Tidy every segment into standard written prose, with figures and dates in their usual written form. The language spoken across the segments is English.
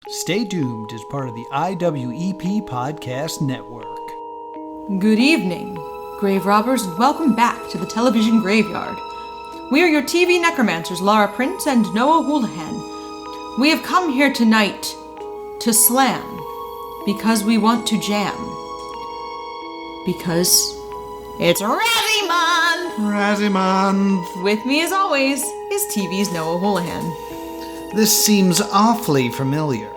Stay Doomed is part of the IWEP Podcast Network. Good evening, grave robbers, and welcome back to the television graveyard. We are your TV necromancers, Laura Prince and Noah Houlihan. We have come here tonight to slam because we want to jam. Because it's Razzie Month! Razzie Month! With me, as always, is TV's Noah Houlihan. This seems awfully familiar.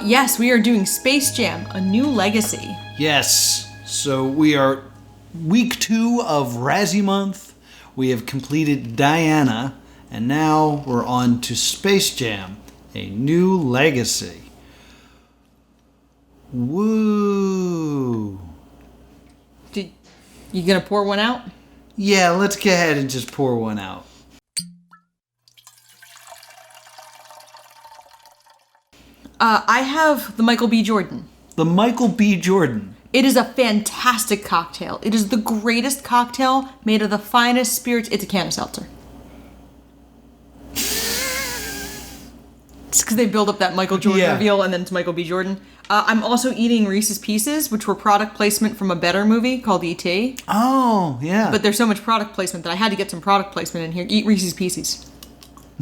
Yes, we are doing Space Jam, A New Legacy. Yes, so we are week 2 of Razzie Month. We have completed Diana, and now we're on to Space Jam, A New Legacy. Woo! You gonna pour one out? Yeah, let's go ahead and just pour one out. I have the Michael B. Jordan. The Michael B. Jordan. It is a fantastic cocktail. It is the greatest cocktail made of the finest spirits. It's a can of seltzer. It's because they build up that Michael Jordan reveal and then it's Michael B. Jordan. I'm also eating Reese's Pieces, which were product placement from a better movie called E.T. Oh, yeah. But there's so much product placement that I had to get some product placement in here. Eat Reese's Pieces.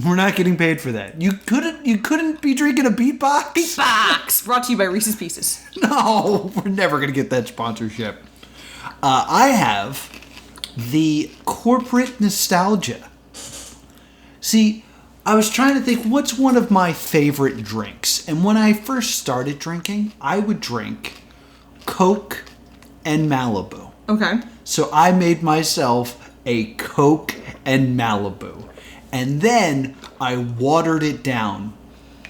We're not getting paid for that. You couldn't be drinking a beatbox? Beatbox! Brought to you by Reese's Pieces. No, we're never going to get that sponsorship. I have the corporate nostalgia. See, I was trying to think, what's one of my favorite drinks? And when I first started drinking, I would drink Coke and Malibu. Okay. So I made myself a Coke and Malibu. And then I watered it down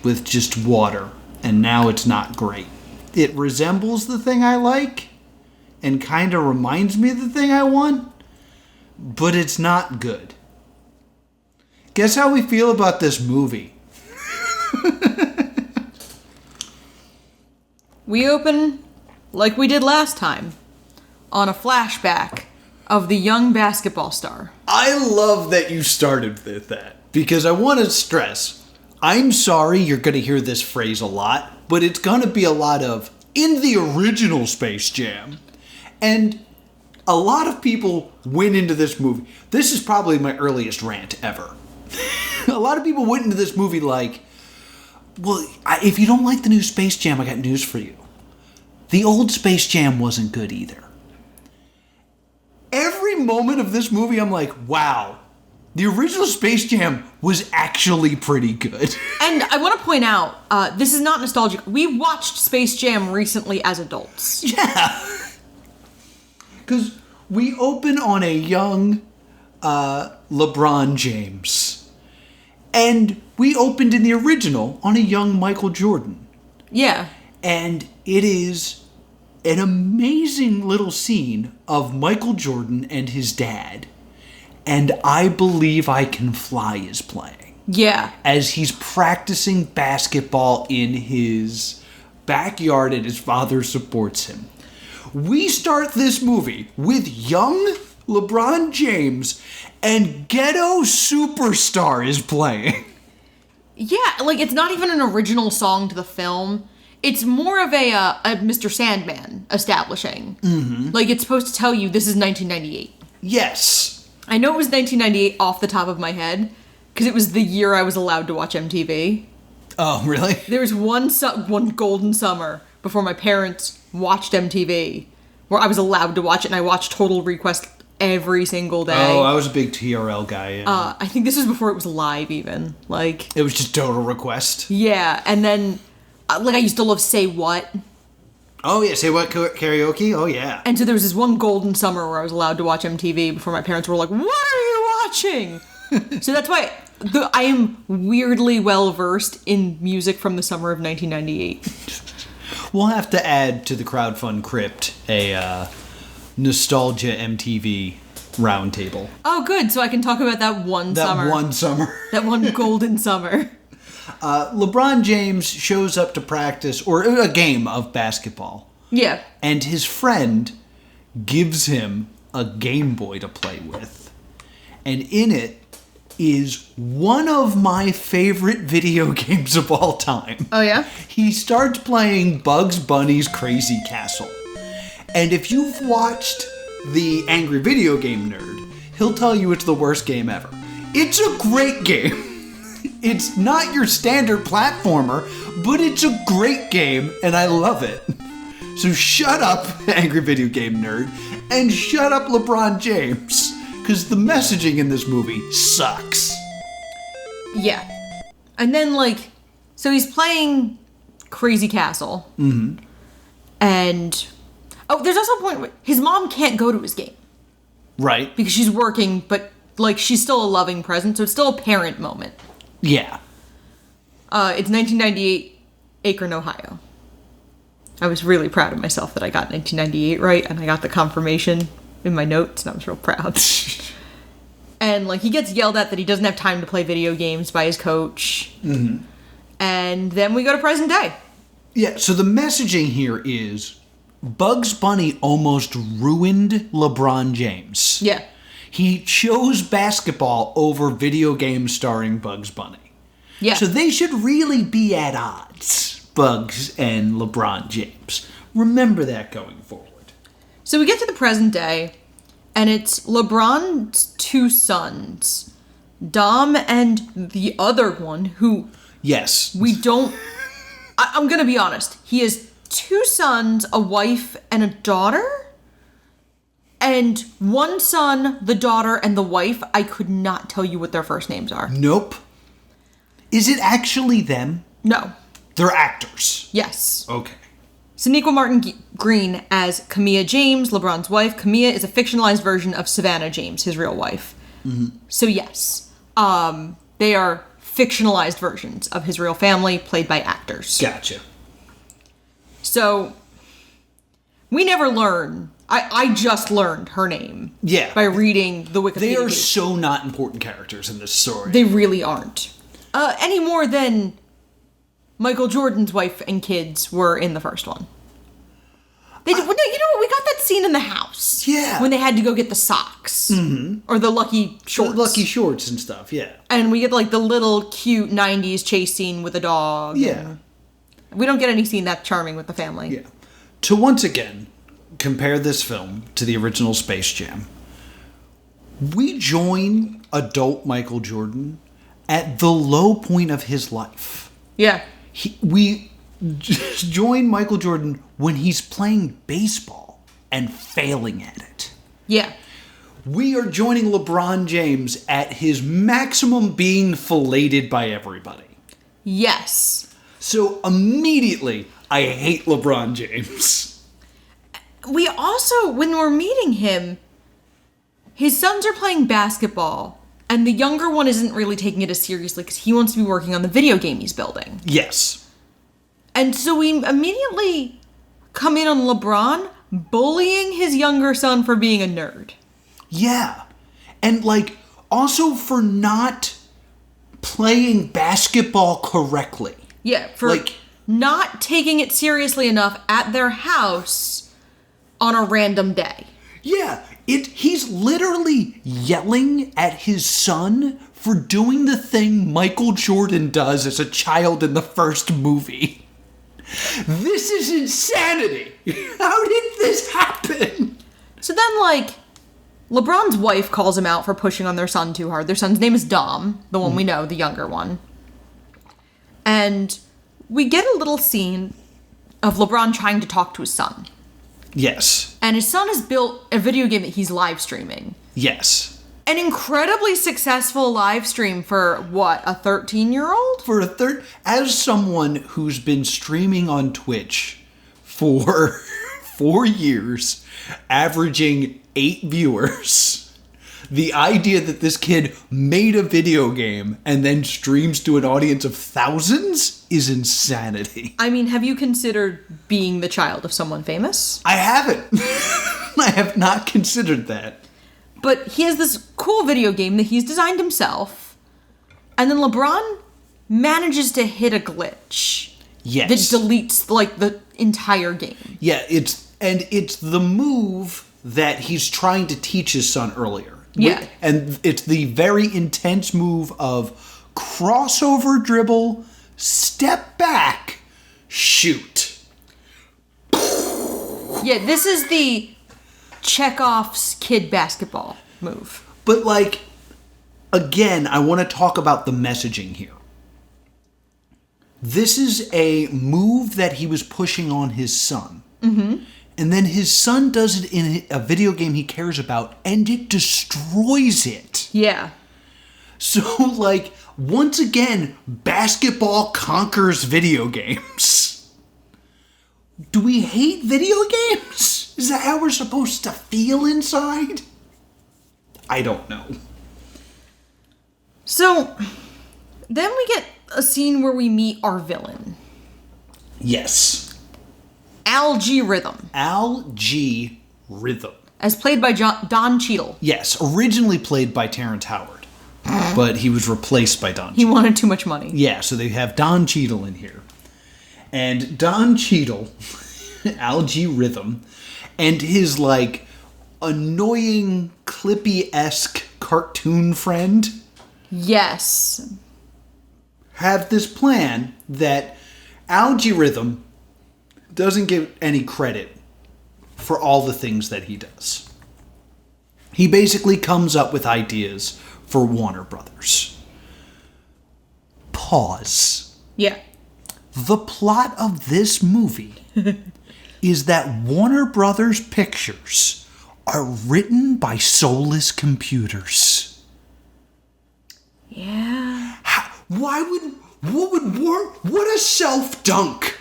with just water. And now it's not great. It resembles the thing I like and kind of reminds me of the thing I want, but it's not good. Guess how we feel about this movie? We open, like we did last time, on a flashback of the young basketball star. I love that you started with that, because I want to stress, I'm sorry you're going to hear this phrase a lot, but it's going to be a lot of, in the original Space Jam. And a lot of people went into this movie. This is probably my earliest rant ever. A lot of people went into this movie like, well, if you don't like the new Space Jam, I got news for you. The old Space Jam wasn't good either. Every moment of this movie, I'm like, wow, the original Space Jam was actually pretty good. And I want to point out, this is not nostalgic. We watched Space Jam recently as adults. Yeah. Because we open on a young LeBron James. And we opened in the original on a young Michael Jordan. Yeah. And it is an amazing little scene of Michael Jordan and his dad. And I Believe I Can Fly is playing. Yeah. As he's practicing basketball in his backyard and his father supports him. We start this movie with young LeBron James and Ghetto Superstar is playing. Yeah, like it's not even an original song to the film. It's more of a Mr. Sandman establishing. Mm-hmm. Like it's supposed to tell you this is 1998. Yes. I know it was 1998 off the top of my head because it was the year I was allowed to watch MTV. Oh, really? There was one golden summer before my parents watched MTV where I was allowed to watch it, and I watched Total Request every single day. Oh, I was a big TRL guy. Yeah. I think this was before it was live even. Like it was just Total Request. Yeah, and then like I used to love Say What. Oh yeah, Say What karaoke? Oh yeah. And so there was this one golden summer where I was allowed to watch MTV before my parents were like, "What are you watching?" So that's why I am weirdly well versed in music from the summer of 1998. We'll have to add to the crowdfund crypt a nostalgia MTV roundtable. Oh, good. So I can talk about that one summer. That one golden summer. LeBron James shows up to practice, or a game of basketball. Yeah. And his friend gives him a Game Boy to play with. And in it is one of my favorite video games of all time. Oh, yeah? He starts playing Bugs Bunny's Crazy Castle. And if you've watched the Angry Video Game Nerd, he'll tell you it's the worst game ever. It's a great game. It's not your standard platformer, but it's a great game, and I love it. So shut up, Angry Video Game Nerd, and shut up, LeBron James, because the messaging in this movie sucks. Yeah. And then, like, so he's playing Crazy Castle. Mm-hmm. And, oh, there's also a point where his mom can't go to his game. Right. Because she's working, but, like, she's still a loving presence, so it's still a parent moment. Yeah. It's 1998, Akron, Ohio. I was really proud of myself that I got 1998 right, and I got the confirmation in my notes, and I was real proud. And, like, he gets yelled at that he doesn't have time to play video games by his coach. Mm-hmm. And then we go to present day. Yeah, so the messaging here is Bugs Bunny almost ruined LeBron James. Yeah. He chose basketball over video games starring Bugs Bunny. Yeah. So they should really be at odds, Bugs and LeBron James. Remember that going forward. So we get to the present day, and it's LeBron's two sons, Dom and the other one, who... Yes. We don't... I'm gonna be honest. He has two sons, a wife, and a daughter? And one son, the daughter, and the wife, I could not tell you what their first names are. Nope. Is it actually them? No. They're actors. Yes. Okay. Sonequa Martin Green as Camilla James, LeBron's wife. Camilla is a fictionalized version of Savannah James, his real wife. Mm-hmm. So yes, they are fictionalized versions of his real family, played by actors. Gotcha. So we never learn. I just learned her name. Yeah. By reading the Wikipedia. They are page. so not important characters in this story. They really aren't. Any more than Michael Jordan's wife and kids were in the first one. You know what? We got that scene in the house. Yeah. When they had to go get the socks. Mm-hmm. Or the lucky shorts. The lucky shorts and stuff, yeah. And we get, like, the little cute 90s chase scene with a dog. Yeah. We don't get any scene that charming with the family. Yeah. To once again compare this film to the original Space Jam, we join adult Michael Jordan at the low point of his life. Yeah. We just join Michael Jordan when he's playing baseball and failing at it. Yeah. We are joining LeBron James at his maximum being filleted by everybody. Yes. So immediately, I hate LeBron James. We also, when we're meeting him, his sons are playing basketball, and the younger one isn't really taking it as seriously because he wants to be working on the video game he's building. Yes. And so we immediately come in on LeBron bullying his younger son for being a nerd. Yeah. And, like, also for not playing basketball correctly. Yeah, for like, not taking it seriously enough at their house on a random day. Yeah, he's literally yelling at his son for doing the thing Michael Jordan does as a child in the first movie. This is insanity. How did this happen? So then, like, LeBron's wife calls him out for pushing on their son too hard. Their son's name is Dom, the one we know, the younger one. And we get a little scene of LeBron trying to talk to his son. Yes. And his son has built a video game that he's live streaming. Yes. An incredibly successful live stream for, what, a 13-year-old? As someone who's been streaming on Twitch for 4 years, averaging 8 viewers, the idea that this kid made a video game and then streams to an audience of thousands is insanity. I mean, have you considered being the child of someone famous? I haven't. I have not considered that. But he has this cool video game that he's designed himself, and then LeBron manages to hit a glitch. Yes. That deletes, like, the entire game. Yeah, it's the move that he's trying to teach his son earlier. Yeah. And it's the very intense move of crossover dribble, step back, shoot. Yeah, this is the Chekhov's kid basketball move. But, like, again, I want to talk about the messaging here. This is a move that he was pushing on his son. Mm-hmm. And then his son does it in a video game he cares about, and it destroys it. Yeah. So, like, once again, basketball conquers video games. Do we hate video games? Is that how we're supposed to feel inside? I don't know. So, then we get a scene where we meet our villain. Yes. Al G. Rhythm. Al G. Rhythm. As played by Don Cheadle. Yes, originally played by Terrence Howard. But he was replaced by Don He Cheadle. wanted too much money. Yeah, so they have Don Cheadle in here. And Don Cheadle, Al G. Rhythm, and his, like, annoying, Clippy-esque cartoon friend Yes. have this plan that Al G. Rhythm doesn't get any credit for all the things that he does. He basically comes up with ideas for Warner Brothers. Pause. Yeah. The plot of this movie is that Warner Brothers pictures are written by soulless computers. Yeah. What a self-dunk.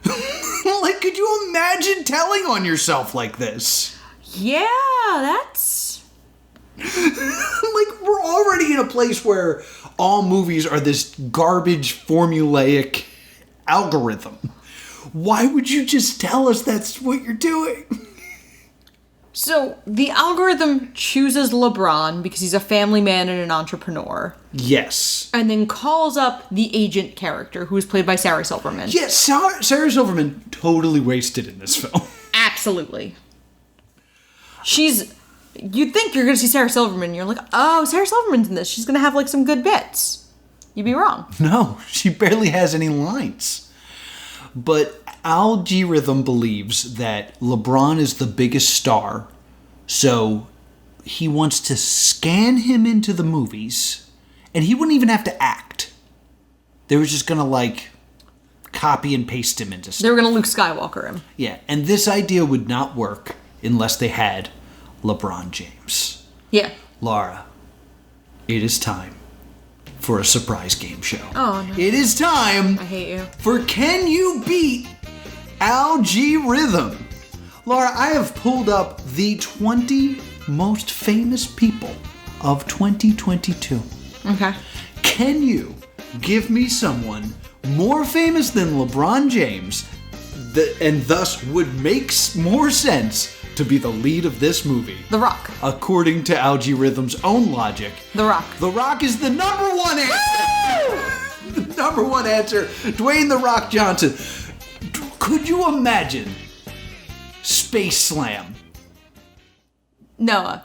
Like, could you imagine telling on yourself like this? Yeah, that's... Like, we're already in a place where all movies are this garbage formulaic algorithm. Why would you just tell us that's what you're doing? So, the algorithm chooses LeBron because he's a family man and an entrepreneur. Yes. And then calls up the agent character, who is played by Sarah Silverman. Yes, Sarah Silverman totally wasted in this film. Absolutely. You'd think you're going to see Sarah Silverman, you're like, oh, Sarah Silverman's in this. She's going to have, like, some good bits. You'd be wrong. No, she barely has any lines. But Al G. Rhythm believes that LeBron is the biggest star, so he wants to scan him into the movies, and he wouldn't even have to act. They were just going to, like, copy and paste him into stuff. They were going to Luke Skywalker him. Yeah, and this idea would not work unless they had LeBron James. Yeah. Laura, it is time for a surprise game show. Oh, no. It is time I hate you. for Can You Beat Al G. Rhythm? Laura, I have pulled up the 20 most famous people of 2022. Okay. Can you give me someone more famous than LeBron James and thus would make more sense to be the lead of this movie? The Rock. According to Al G. Rhythm's own logic, The Rock. The Rock is the number one answer. The number one answer. Dwayne The Rock Johnson. Could you imagine Space Slam? Noah.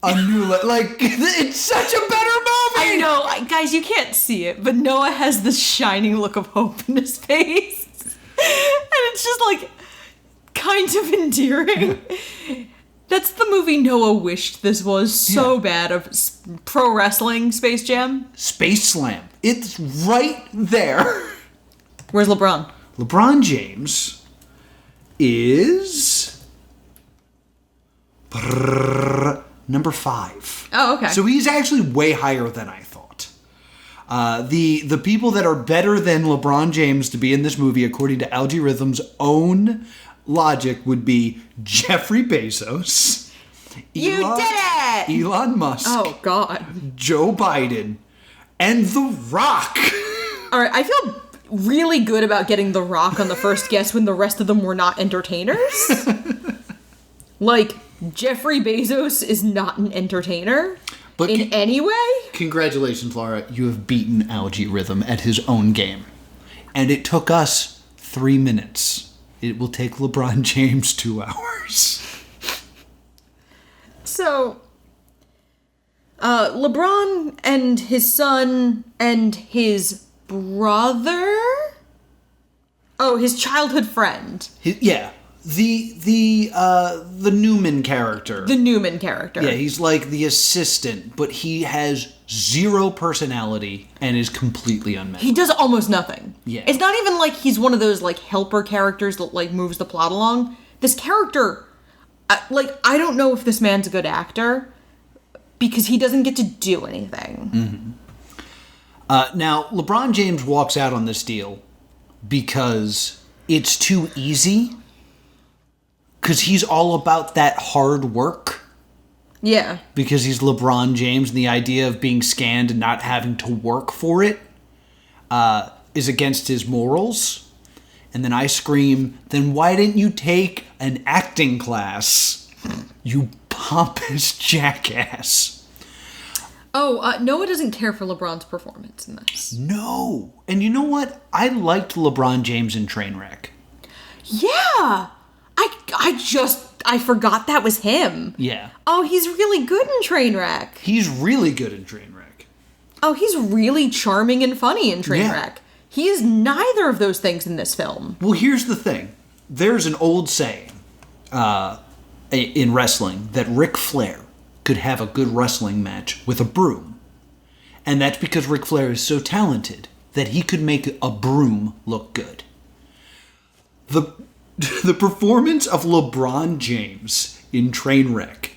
It's such a better movie. I know, guys, you can't see it, but Noah has this shining look of hope in his face. And it's just, like, kind of endearing. That's the movie Noah wished this was so bad, of pro wrestling Space Jam. Space Slam. It's right there. Where's LeBron? LeBron James is number 5. Oh, okay. So he's actually way higher than I thought. The people that are better than LeBron James to be in this movie, according to Al G. Rhythm's own logic, would be Jeffrey Bezos. You did it! Elon Musk. Oh, God. Joe Biden. And The Rock. All right, I feel really good about getting The Rock on the first guess when the rest of them were not entertainers. Like, Jeffrey Bezos is not an entertainer in any way. Congratulations, Laura. You have beaten Al G. Rhythm at his own game. And it took us 3 minutes. It will take LeBron James 2 hours. So, LeBron and his son and his brother? Oh, his childhood friend. The Newman character. The Newman character. Yeah, he's like the assistant, but he has zero personality and is completely unmet. He does almost nothing. Yeah. It's not even like he's one of those, like, helper characters that, like, moves the plot along. This character, I don't know if this man's a good actor, because he doesn't get to do anything. Mm-hmm. Now, LeBron James walks out on this deal because it's too easy. Because he's all about that hard work. Yeah. Because he's LeBron James, and the idea of being scanned and not having to work for it is against his morals. And then I scream, then why didn't you take an acting class, you pompous jackass? Oh, Noah doesn't care for LeBron's performance in this. No. And you know what? I liked LeBron James in Trainwreck. Yeah. I forgot that was him. Yeah. Oh, he's really good in Trainwreck. He's really good in Trainwreck. Oh, he's really charming and funny in Trainwreck. Yeah. He is neither of those things in this film. Well, here's the thing. There's an old saying in wrestling that Ric Flair could have a good wrestling match with a broom. And that's because Ric Flair is so talented that he could make a broom look good. The performance of LeBron James in Trainwreck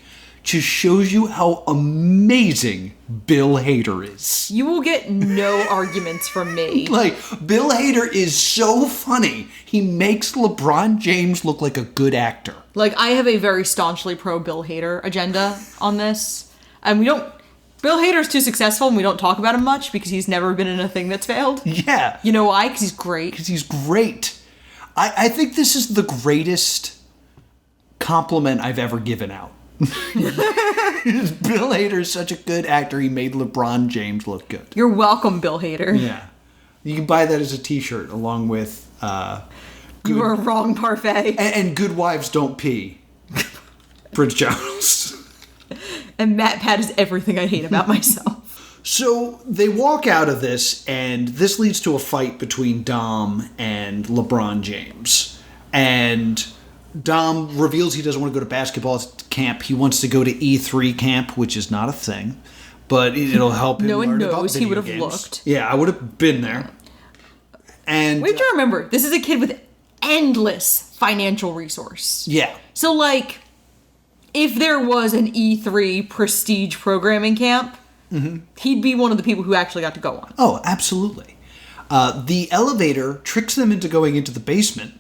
just shows you how amazing Bill Hader is. You will get no arguments from me. Like, Bill Hader is so funny. He makes LeBron James look like a good actor. Like, I have a very staunchly pro Bill Hader agenda on this. And Bill Hader's too successful and we don't talk about him much because he's never been in a thing that's failed. Yeah. You know why? Because he's great. Because he's great. I think this is the greatest compliment I've ever given out. Bill Hader is such a good actor, he made LeBron James look good. You're welcome, Bill Hader. Yeah. You can buy that as a t-shirt along with... You are wrong, Parfait. And Good Wives Don't Pee. Prince Charles. And Matt Pat is everything I hate about myself. So they walk out of this, and this leads to a fight between Dom and LeBron James. And Dom reveals he doesn't want to go to basketball camp. He wants to go to E3 camp, which is not a thing. But it'll help him No one learn about knows. video He would have games. looked. Yeah, I would have been there. And We have to remember, this is a kid with endless financial resource. yeah. So, like, if there was an E3 prestige programming camp, he'd be one of the people who actually got to go on. Oh, absolutely. The elevator tricks them into going into the basement,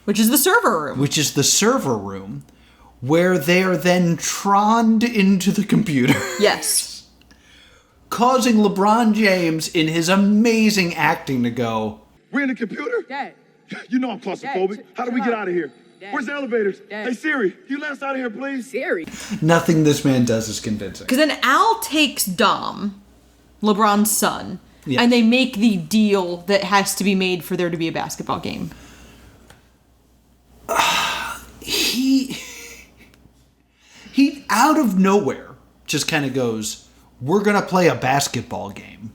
Which is the server room. which is the server room, where they are then troned into the computer, Yes. causing LeBron James, in his amazing acting, to go, We're in the computer? Dad. You know I'm claustrophobic. Dad, How do we shut get up. out of here? Dad. Where's the elevators? Dad. Hey, Siri, can you let us out of here, please? Siri. nothing this man does is convincing. Because then Al takes Dom, LeBron's son, Yeah. and they make the deal that has to be made for there to be a basketball game. He out of nowhere just kind of goes, we're going to play a basketball game.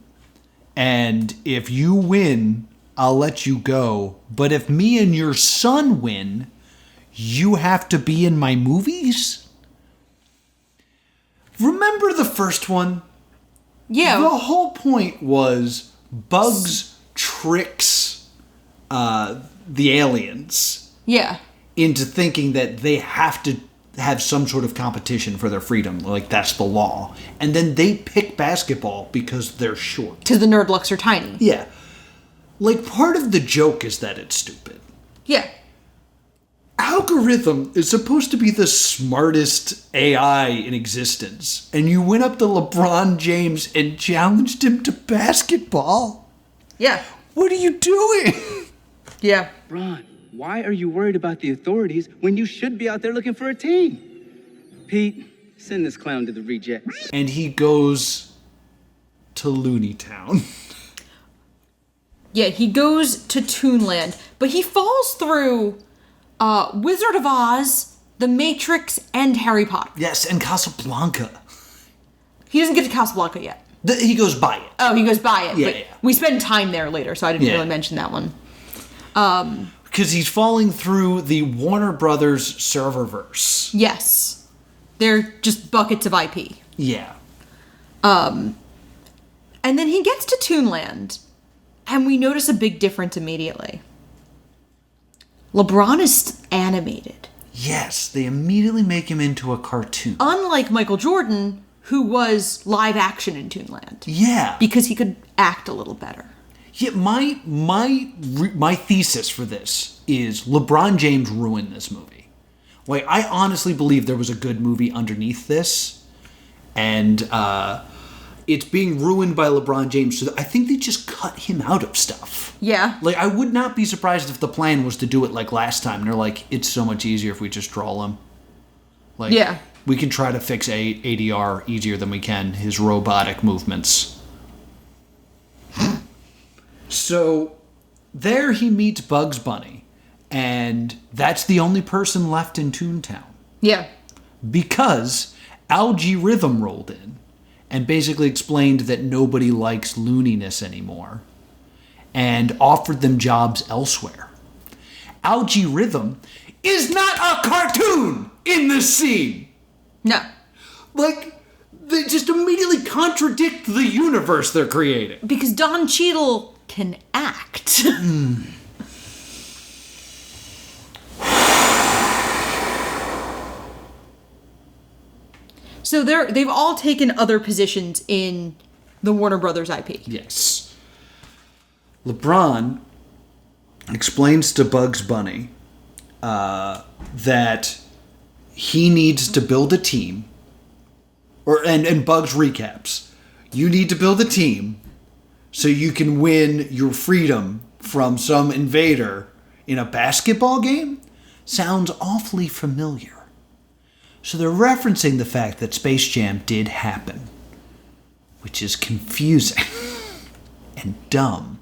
And if you win, I'll let you go. But if me and your son win, you have to be in my movies? Remember the first one? Yeah. The whole point was Bugs tricks the aliens Yeah. into thinking that they have to have some sort of competition for their freedom. Like, that's the law. And then they pick basketball because they're short. Because the nerdlucks are tiny. Yeah. Like, part of the joke is that it's stupid. Yeah. Algorithm is supposed to be the smartest AI in existence. And you went up to LeBron James and challenged him to basketball? Yeah. What are you doing? Yeah. Ron, why are you worried about the authorities when you should be out there looking for a team? Pete, send this clown to the rejects. And he goes to Looney Town. Yeah, he goes to Toonland, but he falls through Wizard of Oz, The Matrix, and Harry Potter. Yes, and Casablanca. He doesn't get to Casablanca yet. He goes by it. Oh, he goes by it. Yeah, but yeah. We spend time there later, so I didn't Yeah. really mention that one. Because he's falling through the Warner Brothers serververse. Yes. They're just buckets of IP. Yeah. And then he gets to Toonland, and we notice a big difference immediately. LeBron is animated. Yes, they immediately make him into a cartoon. Unlike Michael Jordan, who was live action in Toonland. Yeah. Because he could act a little better. Yeah, my thesis for this is LeBron James ruined this movie. Like, I honestly believe there was a good movie underneath this, and it's being ruined by LeBron James. So I think they just cut him out of stuff. Yeah. Like, I would not be surprised if the plan was to do it like last time. They're like, it's so much easier if we just draw him. Like, Yeah. we can try to fix ADR easier than we can his robotic movements. So there he meets Bugs Bunny, and that's the only person left in Toontown. Yeah. Because Algae Rhythm rolled in and basically explained that nobody likes looniness anymore and offered them jobs elsewhere. Algae Rhythm is not a cartoon in this scene. No. Like, they just immediately contradict the universe they're creating. Because Don Cheadle can act. So they've all taken other positions in the Warner Brothers IP. Yes. LeBron explains to Bugs Bunny that he needs to build a team, and Bugs recaps, you need to build a team so you can win your freedom from some invader in a basketball game? Sounds awfully familiar. So they're referencing the fact that Space Jam did happen, which is confusing and dumb.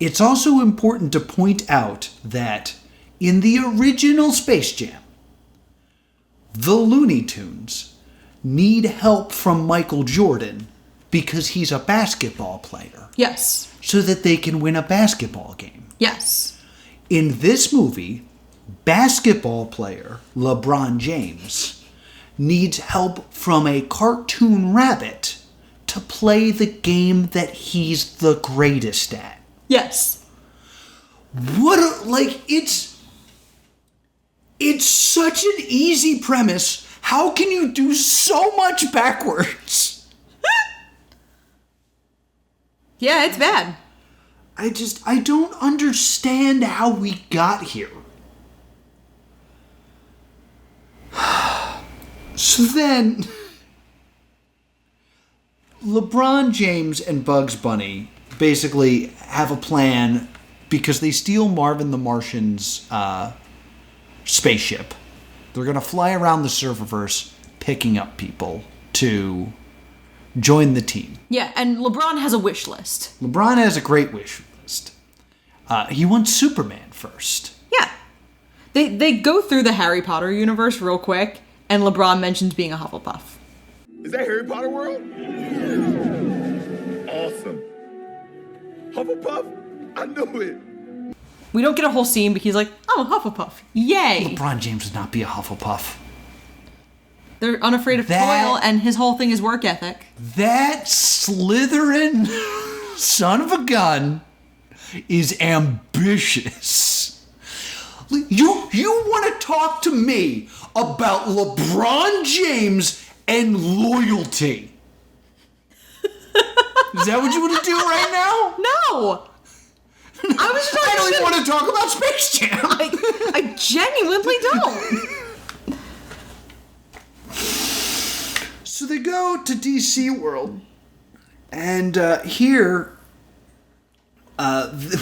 It's also important to point out that in the original Space Jam, the Looney Tunes need help from Michael Jordan because he's a basketball player, Yes. so that they can win a basketball game. Yes. In this movie, basketball player LeBron James needs help from a cartoon rabbit to play the game that he's the greatest at. Yes. It's such an easy premise. How can you do so much backwards? Yeah, it's bad. I don't understand how we got here. So then, LeBron James and Bugs Bunny basically have a plan because they steal Marvin the Martian's spaceship. They're going to fly around the serververse picking up people to join the team. Yeah, and LeBron has a wish list. LeBron has a great wish list. He wants Superman first. Yeah. They go through the Harry Potter universe real quick, and LeBron mentions being a Hufflepuff. Is that Harry Potter world? Awesome. Hufflepuff? I knew it. We don't get a whole scene, but he's like, I'm a Hufflepuff. Yay! LeBron James would not be a Hufflepuff. They're unafraid of toil, and his whole thing is work ethic. That Slytherin son of a gun is ambitious. You want to talk to me about LeBron James and loyalty? Is that what you want to do right now? No! I was just I don't even want to talk about Space Jam. I genuinely don't. So they go to DC World, and here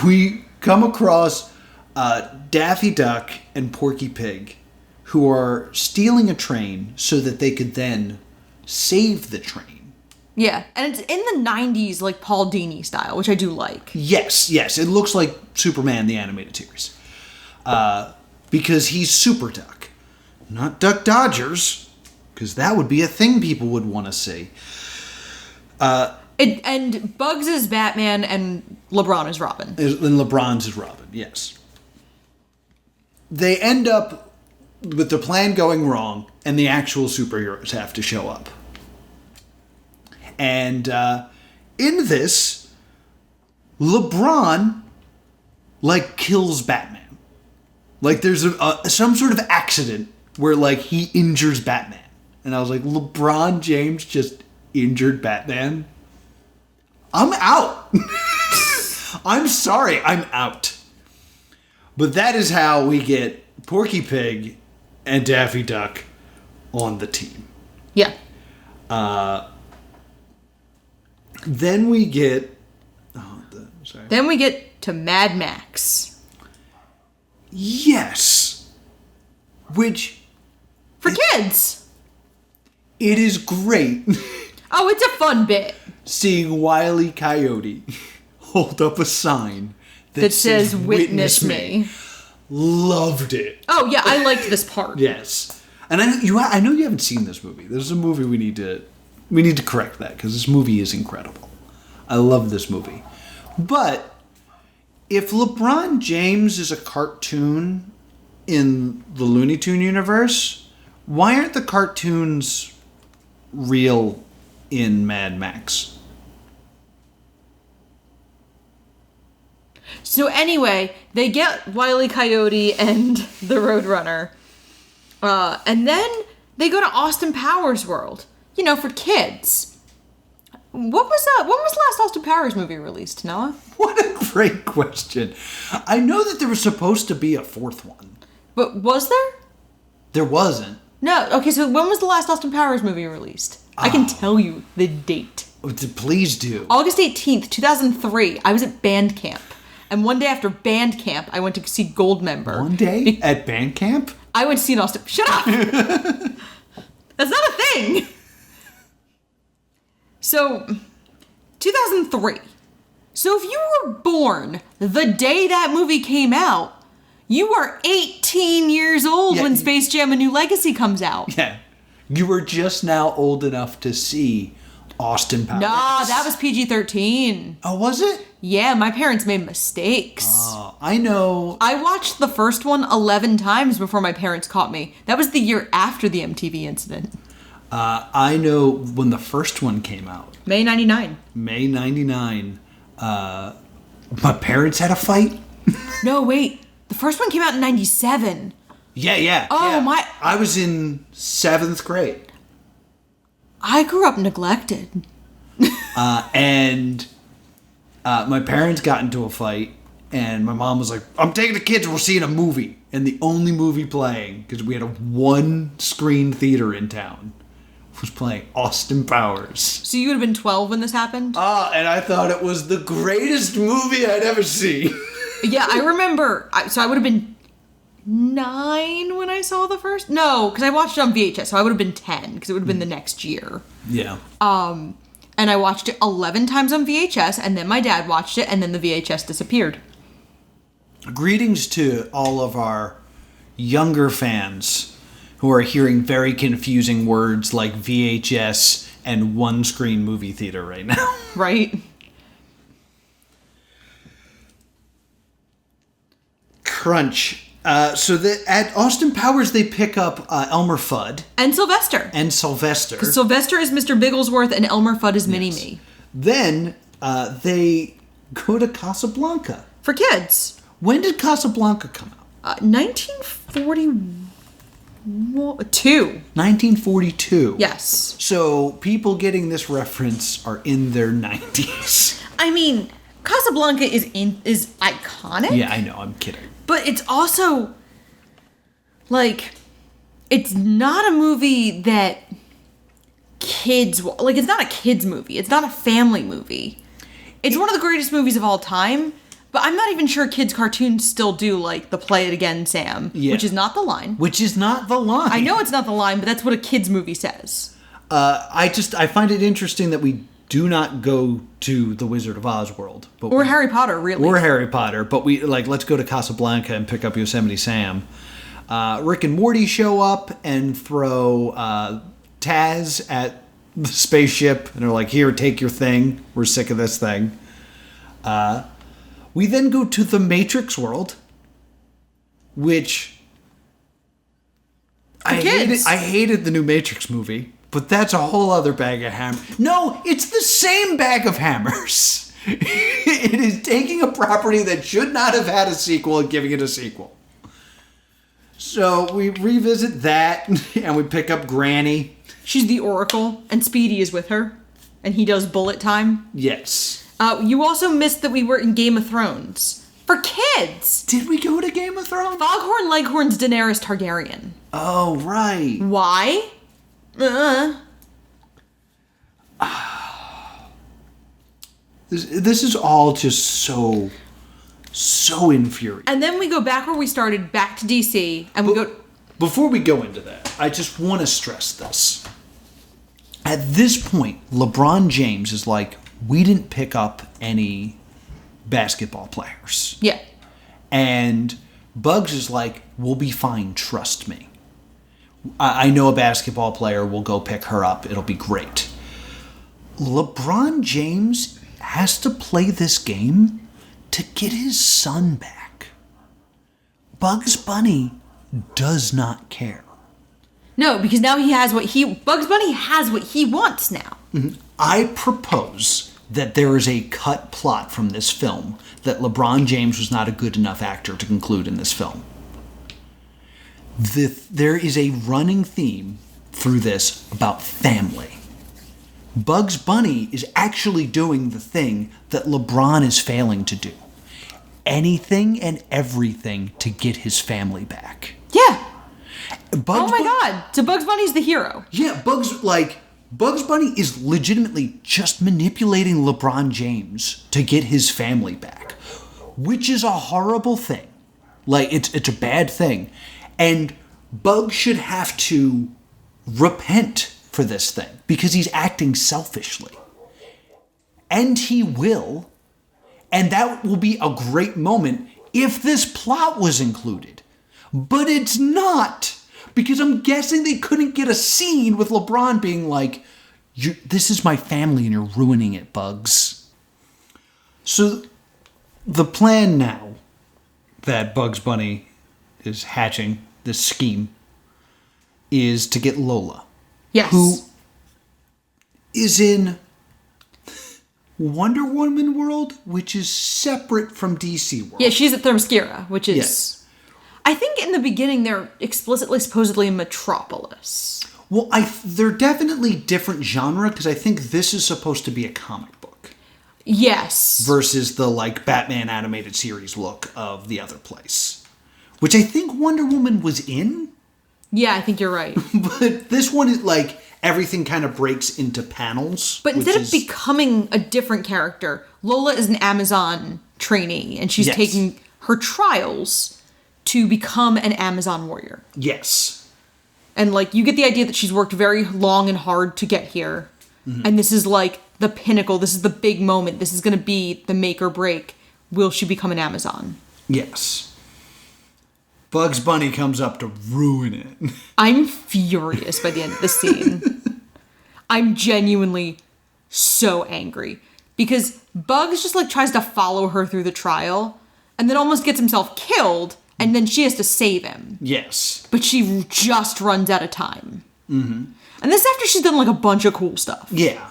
we come across Daffy Duck and Porky Pig, who are stealing a train so that they could then save the train. Yeah, and it's in the 90s, like Paul Dini style, which I do like. Yes, it looks like Superman, the animated series. Because he's Super Duck. Not Duck Dodgers, because that would be a thing people would want to see. And Bugs is Batman and LeBron is Robin. And LeBron's is Robin, yes. They end up with the plan going wrong, and the actual superheroes have to show up. And in this, LeBron, kills Batman. There's some sort of accident where, he injures Batman. And I was like, LeBron James just injured Batman? I'm out. I'm sorry, I'm out. But that is how we get Porky Pig and Daffy Duck on the team. Yeah. Then we get... Then we get to Mad Max. Yes. Which... For kids. It is great. Oh, it's a fun bit. Seeing Wile E. Coyote hold up a sign that says "Witness me." Loved it. Oh yeah, I liked this part. Yes, and I know you haven't seen this movie. This is a movie we need to correct that, because this movie is incredible. I love this movie, but if LeBron James is a cartoon in the Looney Tune universe, why aren't the cartoons real in Mad Max? So anyway, they get Wile E. Coyote and the Roadrunner. And then they go to Austin Powers World. For kids. What was that? When was the last Austin Powers movie released, Noah? What a great question. I know that there was supposed to be a fourth one. But was there? There wasn't. No. Okay, so when was the last Austin Powers movie released? I can tell you the date. Please do. August 18th, 2003. I was at band camp. And one day after band camp, I went to see Goldmember. One day? At band camp? I went to see an Austin... Shut up! That's not a thing! So, 2003. So if you were born the day that movie came out, you are 18 years old when Space Jam: A New Legacy comes out. Yeah. You were just now old enough to see Austin Powers. No, that was PG-13. Oh, was it? Yeah, my parents made mistakes. I know. I watched the first one 11 times before my parents caught me. That was the year after the MTV incident. I know when the first one came out. May 99. May 99. My parents had a fight. No, wait. The first one came out in 97. Yeah. Oh, yeah. my... I was in 7th grade. I grew up neglected. And my parents got into a fight, and my mom was like, I'm taking the kids, we're seeing a movie. And the only movie playing, because we had a one-screen theater in town, was playing Austin Powers. So you would have been 12 when this happened? And I thought it was the greatest movie I'd ever seen. Yeah, I remember. So I would have been 9 when I saw the first. No, because I watched it on VHS, so I would have been 10 because it would have been the next year. Yeah. And I watched it 11 times on VHS, and then my dad watched it, and then the VHS disappeared. Greetings to all of our younger fans who are hearing very confusing words like VHS and one-screen movie theater right now. Right? Crunch. So at Austin Powers, they pick up Elmer Fudd. And Sylvester. Because Sylvester is Mr. Bigglesworth, and Elmer Fudd is Mini-Me. Then they go to Casablanca. For kids. When did Casablanca come out? 1942. 1942. Yes. So people getting this reference are in their 90s. I mean, Casablanca is iconic. Yeah, I know. I'm kidding. But it's also, it's not a movie that kids, it's not a kids movie. It's not a family movie. It's one of the greatest movies of all time, but I'm not even sure kids' cartoons still do, the Play It Again, Sam, which is not the line. I know it's not the line, but that's what a kids' movie says. I find it interesting that we do not go to the Wizard of Oz world. Or Harry Potter, really. Or Harry Potter, but we, let's go to Casablanca and pick up Yosemite Sam. Rick and Morty show up and throw Taz at the spaceship, and they're like, here, take your thing. We're sick of this thing. We then go to the Matrix world, which I hated the new Matrix movie, but that's a whole other bag of hammers. No, it's the same bag of hammers. It is taking a property that should not have had a sequel and giving it a sequel. So we revisit that, and we pick up Granny. She's the Oracle, and Speedy is with her, and he does bullet time. Yes. You also missed that we were in Game of Thrones. For kids! Did we go to Game of Thrones? Foghorn Leghorn's Daenerys Targaryen. Oh, right. Why? This is all just so infuriating. And then we go back where we started, back to DC, and we go... Before we go into that, I just want to stress this. At this point, LeBron James is like, we didn't pick up any basketball players. Yeah. And Bugs is like, we'll be fine, trust me. I know a basketball player, we'll go pick her up, it'll be great. LeBron James has to play this game to get his son back. Bugs Bunny does not care. No, because now he has Bugs Bunny has what he wants now. Mm-hmm. I propose that there is a cut plot from this film that LeBron James was not a good enough actor to conclude in this film. There is a running theme through this about family. Bugs Bunny is actually doing the thing that LeBron is failing to do. Anything and everything to get his family back. Yeah. Oh my God. So Bugs Bunny's the hero. Yeah, Bugs Bunny is legitimately just manipulating LeBron James to get his family back, which is a horrible thing. Like, it's a bad thing. And Bugs should have to repent for this thing because he's acting selfishly. And he will. And that will be a great moment if this plot was included. But it's not. Because I'm guessing they couldn't get a scene with LeBron being like, this is my family and you're ruining it, Bugs. So the plan now that Bugs Bunny is hatching, this scheme, is to get Lola. Yes. Who is in Wonder Woman world, which is separate from DC world. Yeah, she's at Themyscira, which is... Yes. I think in the beginning they're explicitly supposedly in Metropolis. Well, they're definitely different genre, because I think this is supposed to be a comic book. Yes. Versus the, Batman animated series look of the other place. Which I think Wonder Woman was in. Yeah, I think you're right. But this one is, everything kind of breaks into panels. But instead of becoming a different character, Lola is an Amazon trainee, and she's taking her trials to become an Amazon warrior. Yes. And, you get the idea that she's worked very long and hard to get here. Mm-hmm. And this is, the pinnacle. This is the big moment. This is going to be the make or break. Will she become an Amazon? Yes. Bugs Bunny comes up to ruin it. I'm furious by the end of the scene. I'm genuinely so angry. Because Bugs just, tries to follow her through the trial. And then almost gets himself killed. And then she has to save him. Yes. But she just runs out of time. Mm-hmm. And this is after she's done, a bunch of cool stuff. Yeah.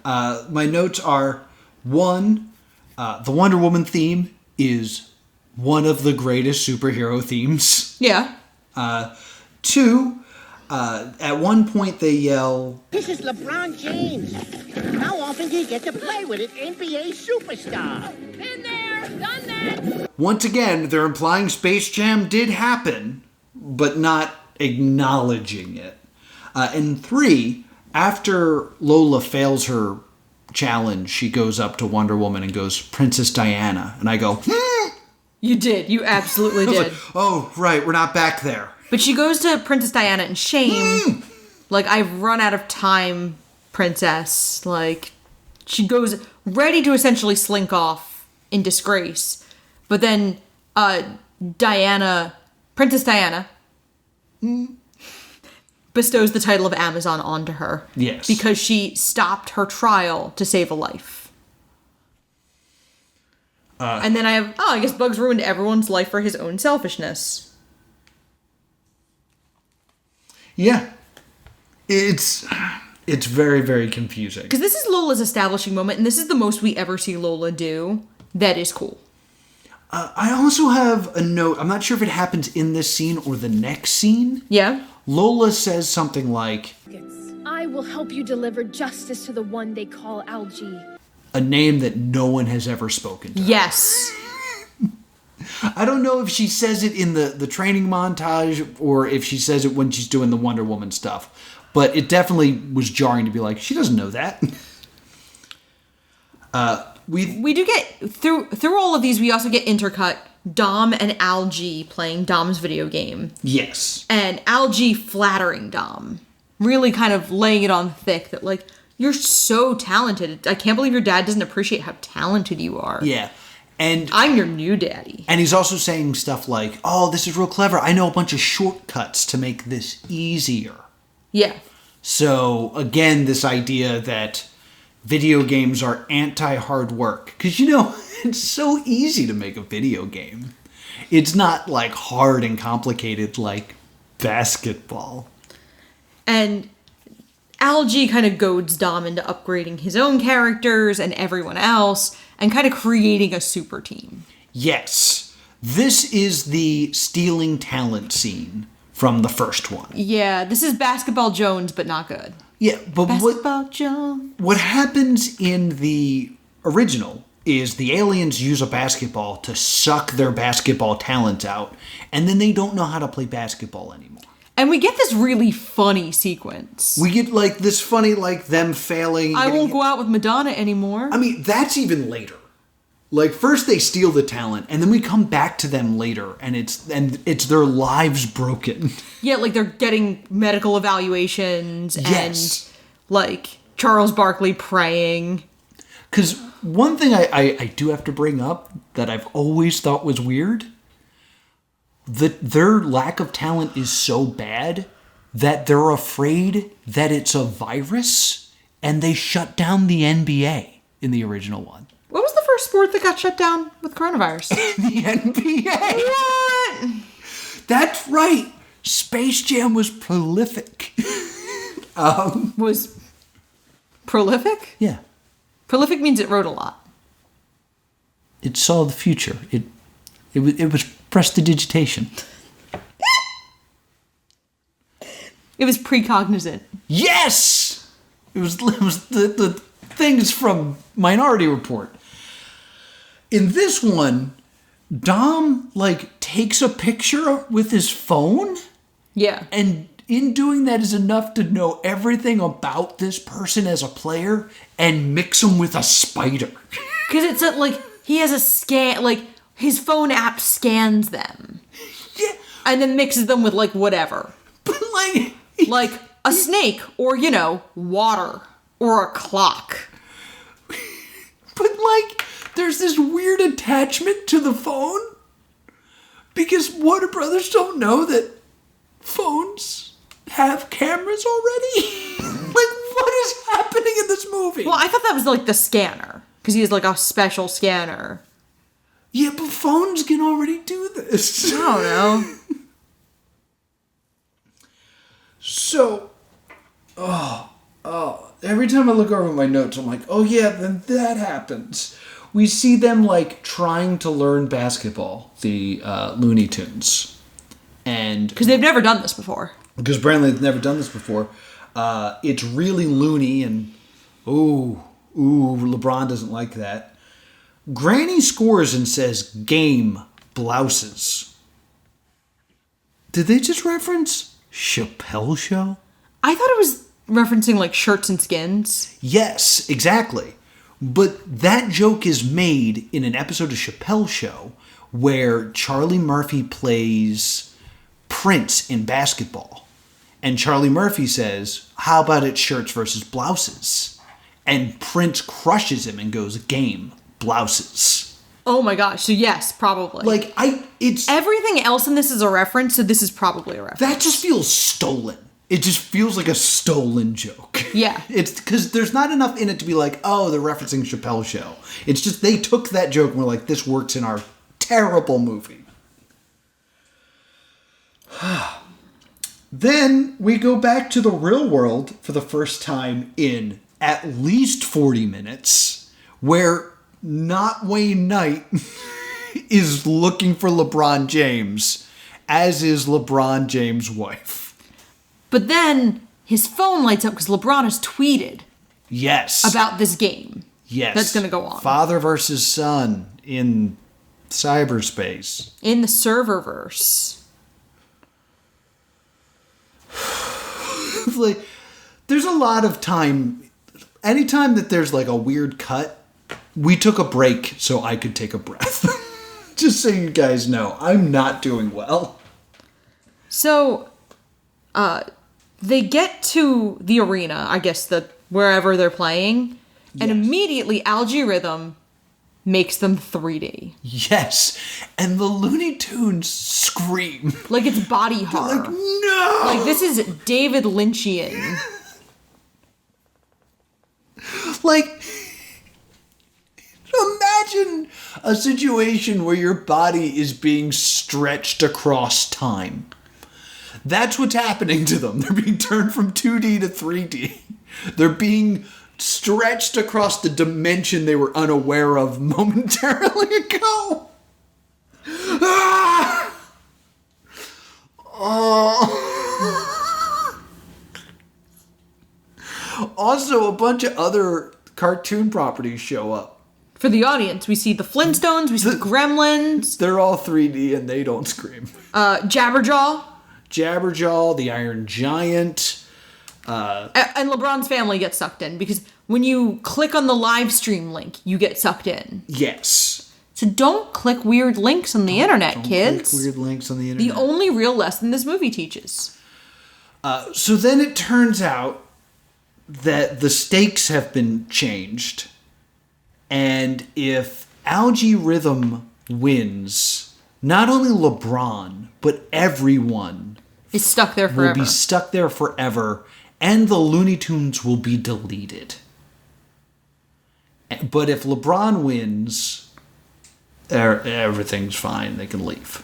My notes are, 1, the Wonder Woman theme is one of the greatest superhero themes. Yeah. 2, at one point they yell, "This is LeBron James. How often do you get to play with an NBA superstar?" Been there, done that. Once again, they're implying Space Jam did happen, but not acknowledging it. And 3, after Lola fails her challenge, she goes up to Wonder Woman and goes, "Princess Diana." And I go, You did. You absolutely did. Oh, right, we're not back there. But she goes to Princess Diana in shame. I've run out of time, princess. She goes ready to essentially slink off in disgrace. But then, Princess Diana, bestows the title of Amazon onto her. Yes. Because she stopped her trial to save a life. And then I guess Bugs ruined everyone's life for his own selfishness. Yeah. It's very, very confusing. Because this is Lola's establishing moment, and this is the most we ever see Lola do. That is cool. I also have a note. I'm not sure if it happens in this scene or the next scene. Yeah? Lola says something like, I will help you deliver justice to the one they call Algie. a name that no one has ever spoken to. Yes. I don't know if she says it in the training montage or if she says it when she's doing the Wonder Woman stuff. But it definitely was jarring to be like, she doesn't know that. We do get, through all of these, we also get intercut Dom and Algie playing Dom's video game. Yes. And Algie flattering Dom. Really kind of laying it on thick that, like, you're so talented. I can't believe your dad doesn't appreciate how talented you are. Yeah. And I'm your new daddy. And he's also saying stuff like, oh, this is real clever. I know a bunch of shortcuts to make this easier. Yeah. So, again, this idea that video games are anti-hard work. Because, it's so easy to make a video game. It's not, like, hard and complicated like basketball. And Algie kind of goads Dom into upgrading his own characters and everyone else and kind of creating a super team. Yes. This is the stealing talent scene from the first one. Yeah, this is Basketball Jones, but not good. Yeah, but Basketball Jones. What happens in the original is the aliens use a basketball to suck their basketball talents out, and then they don't know how to play basketball anymore. And we get this really funny sequence. We get, like, this funny, like, them failing. I won't go out with Madonna anymore. I mean, that's even later. Like, first they steal the talent, and then we come back to them later, and it's their lives broken. Yeah, like, they're getting medical evaluations Yes. and, like, Charles Barkley praying. Because one thing I do have to bring up that I've always thought was weird, that their lack of talent is so bad that they're afraid that it's a virus, and they shut down the NBA in the original one. What was the first sport that got shut down with coronavirus? The NBA. What? That's right. Space Jam was prolific. Was prolific? Yeah. Prolific means it wrote a lot. It saw the future. It was prestidigitation. It was precognizant. Yes! It was the things from Minority Report. In this one, Dom, like, takes a picture with his phone. Yeah. And in doing that is enough to know everything about this person as a player and mix them with a spider. Because it's like, he has a scan, like, his phone app scans them. Yeah. And then mixes them with, like, whatever. But, like... Like, a snake, or, water, or a clock. But, like, there's this weird attachment to the phone. Because Warner Brothers don't know that phones have cameras already. Like, what is happening in this movie? Well, I thought that was, like, the scanner. Because he has, like, a special scanner. Yeah, but phones can already do this. I don't know. So, every time I look over my notes, I'm like, oh yeah, then that happens. We see them, like, trying to learn basketball, the Looney Tunes. And Because they've never done this before. because apparently they've never done this before. It's really loony, and LeBron doesn't like that. Granny scores and says, game blouses. Did they just reference Chappelle Show? I thought it was referencing, like, shirts and skins. Yes, exactly. But that joke is made in an episode of Chappelle Show where Charlie Murphy plays Prince in basketball. And Charlie Murphy says, how about it shirts versus blouses? And Prince crushes him and goes, game, blouses. Oh my gosh, so yes, probably. Like, it's... Everything else in this is a reference, so this is probably a reference. That just feels stolen. It just feels like a stolen joke. Yeah. It's because there's not enough in it to be like, oh, they're referencing Chappelle's Show. It's just they took that joke and were like, this works in our terrible movie. Then we go back to the real world for the first time in at least 40 minutes, where not Wayne Knight is looking for LeBron James, as is LeBron James' wife. But then his phone lights up because LeBron has tweeted Yes. about this game. Yes. That's going to go on. Father versus son in cyberspace. In the serververse. Like, there's a lot of time. Anytime that there's like a weird cut, we took a break so I could take a breath. Just so you guys know, I'm not doing well. So, they get to the arena, I guess, wherever they're playing, and immediately Algae Rhythm makes them 3D. Yes. And the Looney Tunes scream. Like it's body horror. Like, no! Like, this is David Lynchian. Like, imagine a situation where your body is being stretched across time. That's what's happening to them. They're being turned from 2D to 3D. They're being stretched across the dimension they were unaware of momentarily ago. Ah! Oh. Also, a bunch of other cartoon properties show up. For the audience, we see the Flintstones, we see the Gremlins. They're all 3D and they don't scream. Jabberjaw. Jabberjaw, the Iron Giant. And LeBron's family gets sucked in because when you click on the live stream link, you get sucked in. Yes. So don't click weird links on the internet, Don't kids. click weird links on the internet. The only real lesson this movie teaches. So then it turns out that the stakes have been changed. And if Algae Rhythm wins, not only LeBron, but everyone Is stuck there forever. will be stuck there forever, and the Looney Tunes will be deleted. But if LeBron wins, everything's fine. They can leave.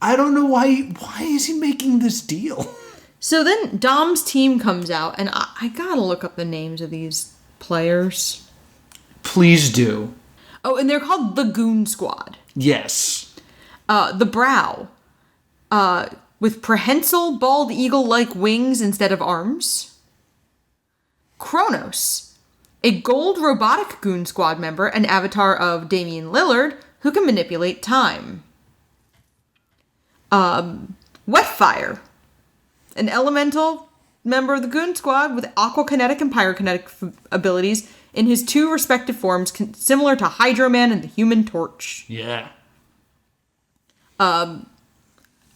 I don't know why is he making this deal? So then Dom's team comes out, and I gotta look up the names of these players. Please do. Oh, and they're called the Goon Squad. Yes. The Brow, with prehensile bald eagle-like wings instead of arms. Kronos, a gold robotic Goon Squad member, an avatar of Damian Lillard, who can manipulate time. Wetfire, an elemental member of the Goon Squad with aquakinetic and pyrokinetic abilities in his two respective forms, similar to Hydro Man and the Human Torch. Yeah.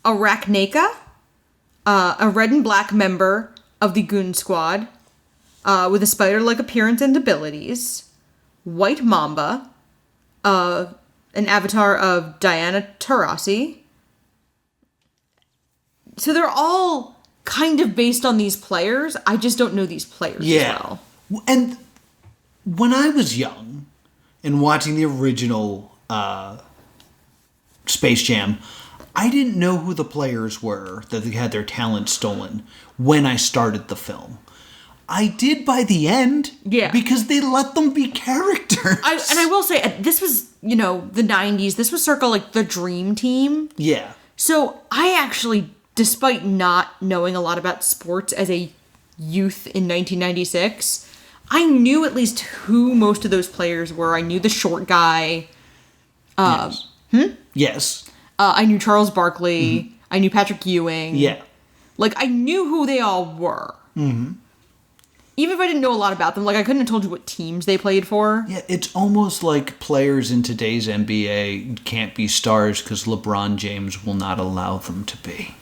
Arachneka, a red and black member of the Goon Squad, with a spider-like appearance and abilities. White Mamba, an avatar of Diana Taurasi. So they're all kind of based on these players. I just don't know these players as well. And when I was young and watching the original Space Jam, I didn't know who the players were that they had their talent stolen when I started the film. I did by the end. Yeah. Because they let them be characters. I will say, this was, the 90s. This was circa, like, the Dream Team. Yeah. So I actually, despite not knowing a lot about sports as a youth in 1996, I knew at least who most of those players were. I knew the short guy. Yes. Yes. I knew Charles Barkley. Mm-hmm. I knew Patrick Ewing. Yeah. Like, I knew who they all were. Mm-hmm. Even if I didn't know a lot about them, like, I couldn't have told you what teams they played for. Yeah, it's almost like players in today's NBA can't be stars because LeBron James will not allow them to be.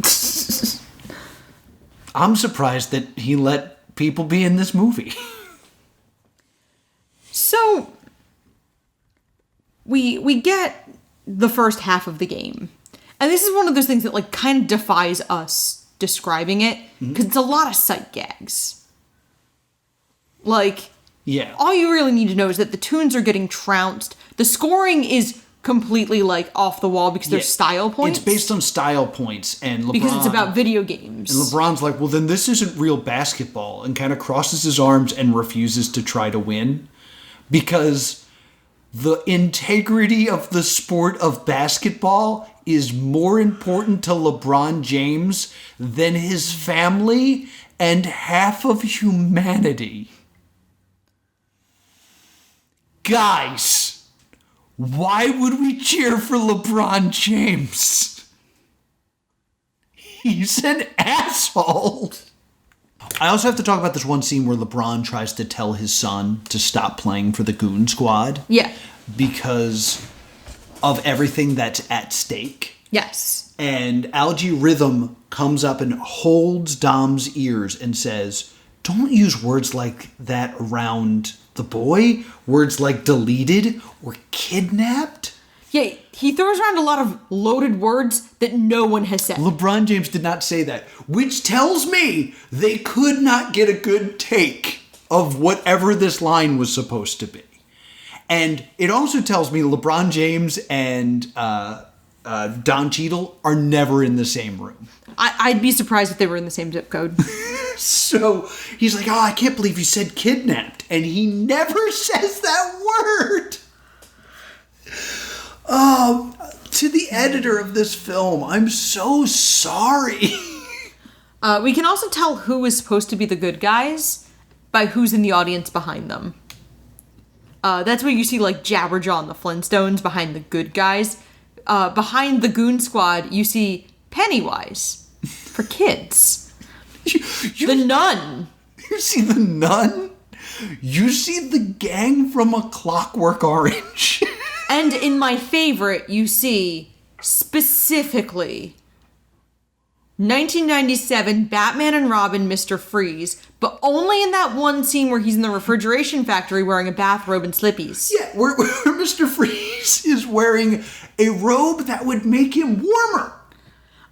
I'm surprised that he let people be in this movie. So, we get the first half of the game. And this is one of those things that, like, kind of defies us describing it, because it's a lot of sight gags. Like, Yeah. all you really need to know is that the tunes are getting trounced. The scoring is completely, like, off the wall because there's style points. It's based on style points, and LeBron... Because it's about video games. And LeBron's like, well, then this isn't real basketball, and kind of crosses his arms and refuses to try to win. Because the integrity of the sport of basketball is more important to LeBron James than his family and half of humanity. Guys, why would we cheer for LeBron James? He's an asshole. I also have to talk about this one scene where LeBron tries to tell his son to stop playing for the Goon Squad. Yeah. Because of everything that's at stake. Yes. And Algae Rhythm comes up and holds Dom's ears and says, don't use words like that around the boy. Words like deleted or kidnapped. Yeah, he throws around a lot of loaded words that no one has said. LeBron James did not say that, which tells me they could not get a good take of whatever this line was supposed to be. And it also tells me LeBron James and Don Cheadle are never in the same room. I'd be surprised if they were in the same zip code. So he's like, oh, I can't believe you said kidnapped. And he never says that word. To the editor of this film, I'm so sorry. We can also tell who is supposed to be the good guys by who's in the audience behind them. That's where you see, like, Jabberjaw and the Flintstones behind the good guys. Behind the Goon Squad, you see Pennywise for kids. The Nun. You see the Nun? You see the gang from A Clockwork Orange. And in my favorite, you see, specifically, 1997 Batman and Robin Mr. Freeze, but only in that one scene where he's in the refrigeration factory wearing a bathrobe and slippies. Yeah, where Mr. Freeze is wearing a robe that would make him warmer.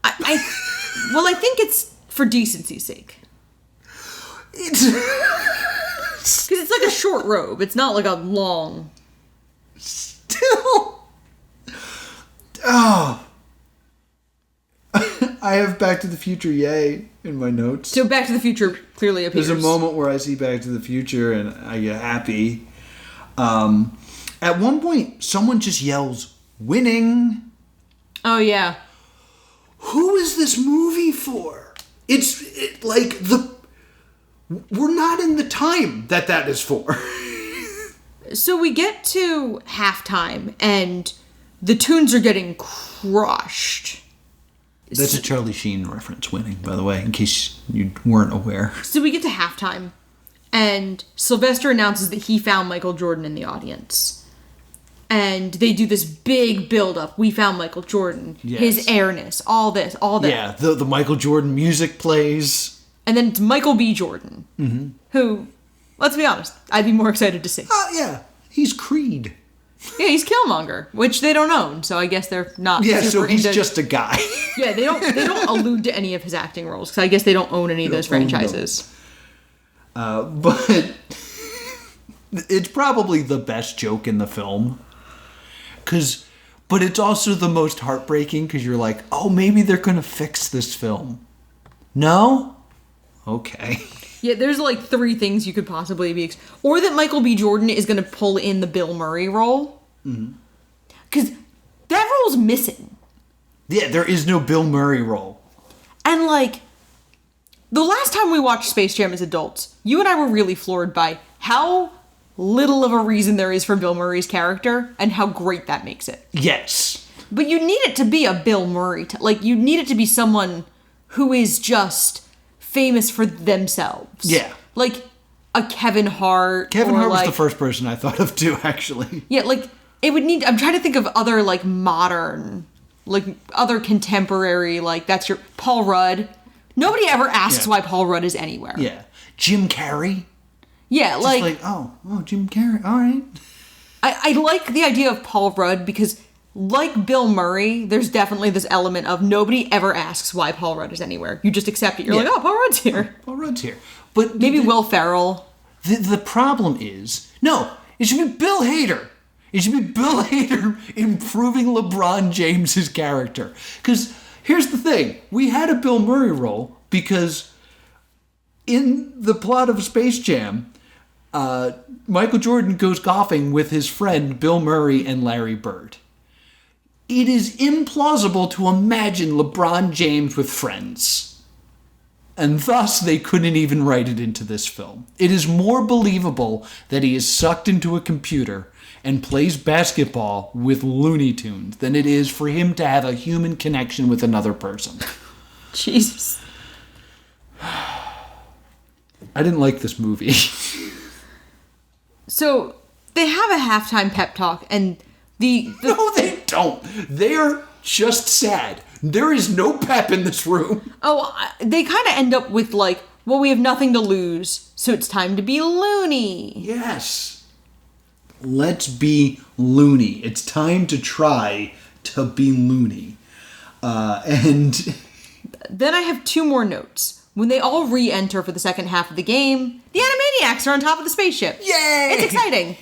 I think it's for decency's sake. It's... Because it's like a short robe. It's not like a long... Still... Oh... I have Back to the Future, yay, in my notes. So Back to the Future clearly appears. There's a moment where I see Back to the Future and I get happy. At one point, someone just yells, winning. Oh, yeah. Who is this movie for? We're not in the time that is for. So we get to halftime and the tunes are getting crushed. That's a Charlie Sheen reference, winning, by the way, in case you weren't aware. So we get to halftime, and Sylvester announces that he found Michael Jordan in the audience. And they do this big build-up. We found Michael Jordan. Yes. His airness. All this. All that. Yeah, the Michael Jordan music plays. And then it's Michael B. Jordan. Mm-hmm. Who, let's be honest, I'd be more excited to see. Yeah. He's Creed. Yeah, he's Killmonger, which they don't own, so I guess they're not. Yeah, so he's into... just a guy. Yeah, they don't allude to any of his acting roles, because I guess they don't own any of those franchises. But it's probably the best joke in the film. But it's also the most heartbreaking, because you're like, oh, maybe they're going to fix this film. No? Okay. Yeah, there's like 3 things you could possibly be... Or that Michael B. Jordan is going to pull in the Bill Murray role. Because that role's missing. Yeah, there is no Bill Murray role. And like, the last time we watched Space Jam as adults, you and I were really floored by how little of a reason there is for Bill Murray's character and how great that makes it. Yes. But you need it to be a Bill Murray. You need it to be someone who is just... famous for themselves. Yeah. Like a Kevin Hart. Kevin Hart was like, the first person I thought of too, actually. Yeah, like it would need... I'm trying to think of other like modern, like other contemporary, like that's your... Paul Rudd. Nobody ever asks why Paul Rudd is anywhere. Yeah. Jim Carrey. Yeah, Just like oh, Jim Carrey, all right. I like the idea of Paul Rudd because like Bill Murray, there's definitely this element of nobody ever asks why Paul Rudd is anywhere. You just accept it. You're like, oh, Paul Rudd's here. Paul Rudd's here. But maybe Will Ferrell. The problem is, no, it should be Bill Hader. It should be Bill Hader improving LeBron James's character. Because here's the thing. We had a Bill Murray role because in the plot of Space Jam, Michael Jordan goes golfing with his friend Bill Murray and Larry Bird. It is implausible to imagine LeBron James with friends. And thus, they couldn't even write it into this film. It is more believable that he is sucked into a computer and plays basketball with Looney Tunes than it is for him to have a human connection with another person. Jesus. I didn't like this movie. So, they have a halftime pep talk, and No, they don't. They're just sad. There is no pep in this room. Oh, they kind of end up with like, well, we have nothing to lose, so it's time to be loony. Yes. Let's be loony. It's time to try to be loony. And then I have 2 more notes. When they all re-enter for the second half of the game, the Animaniacs are on top of the spaceship. Yay! It's exciting.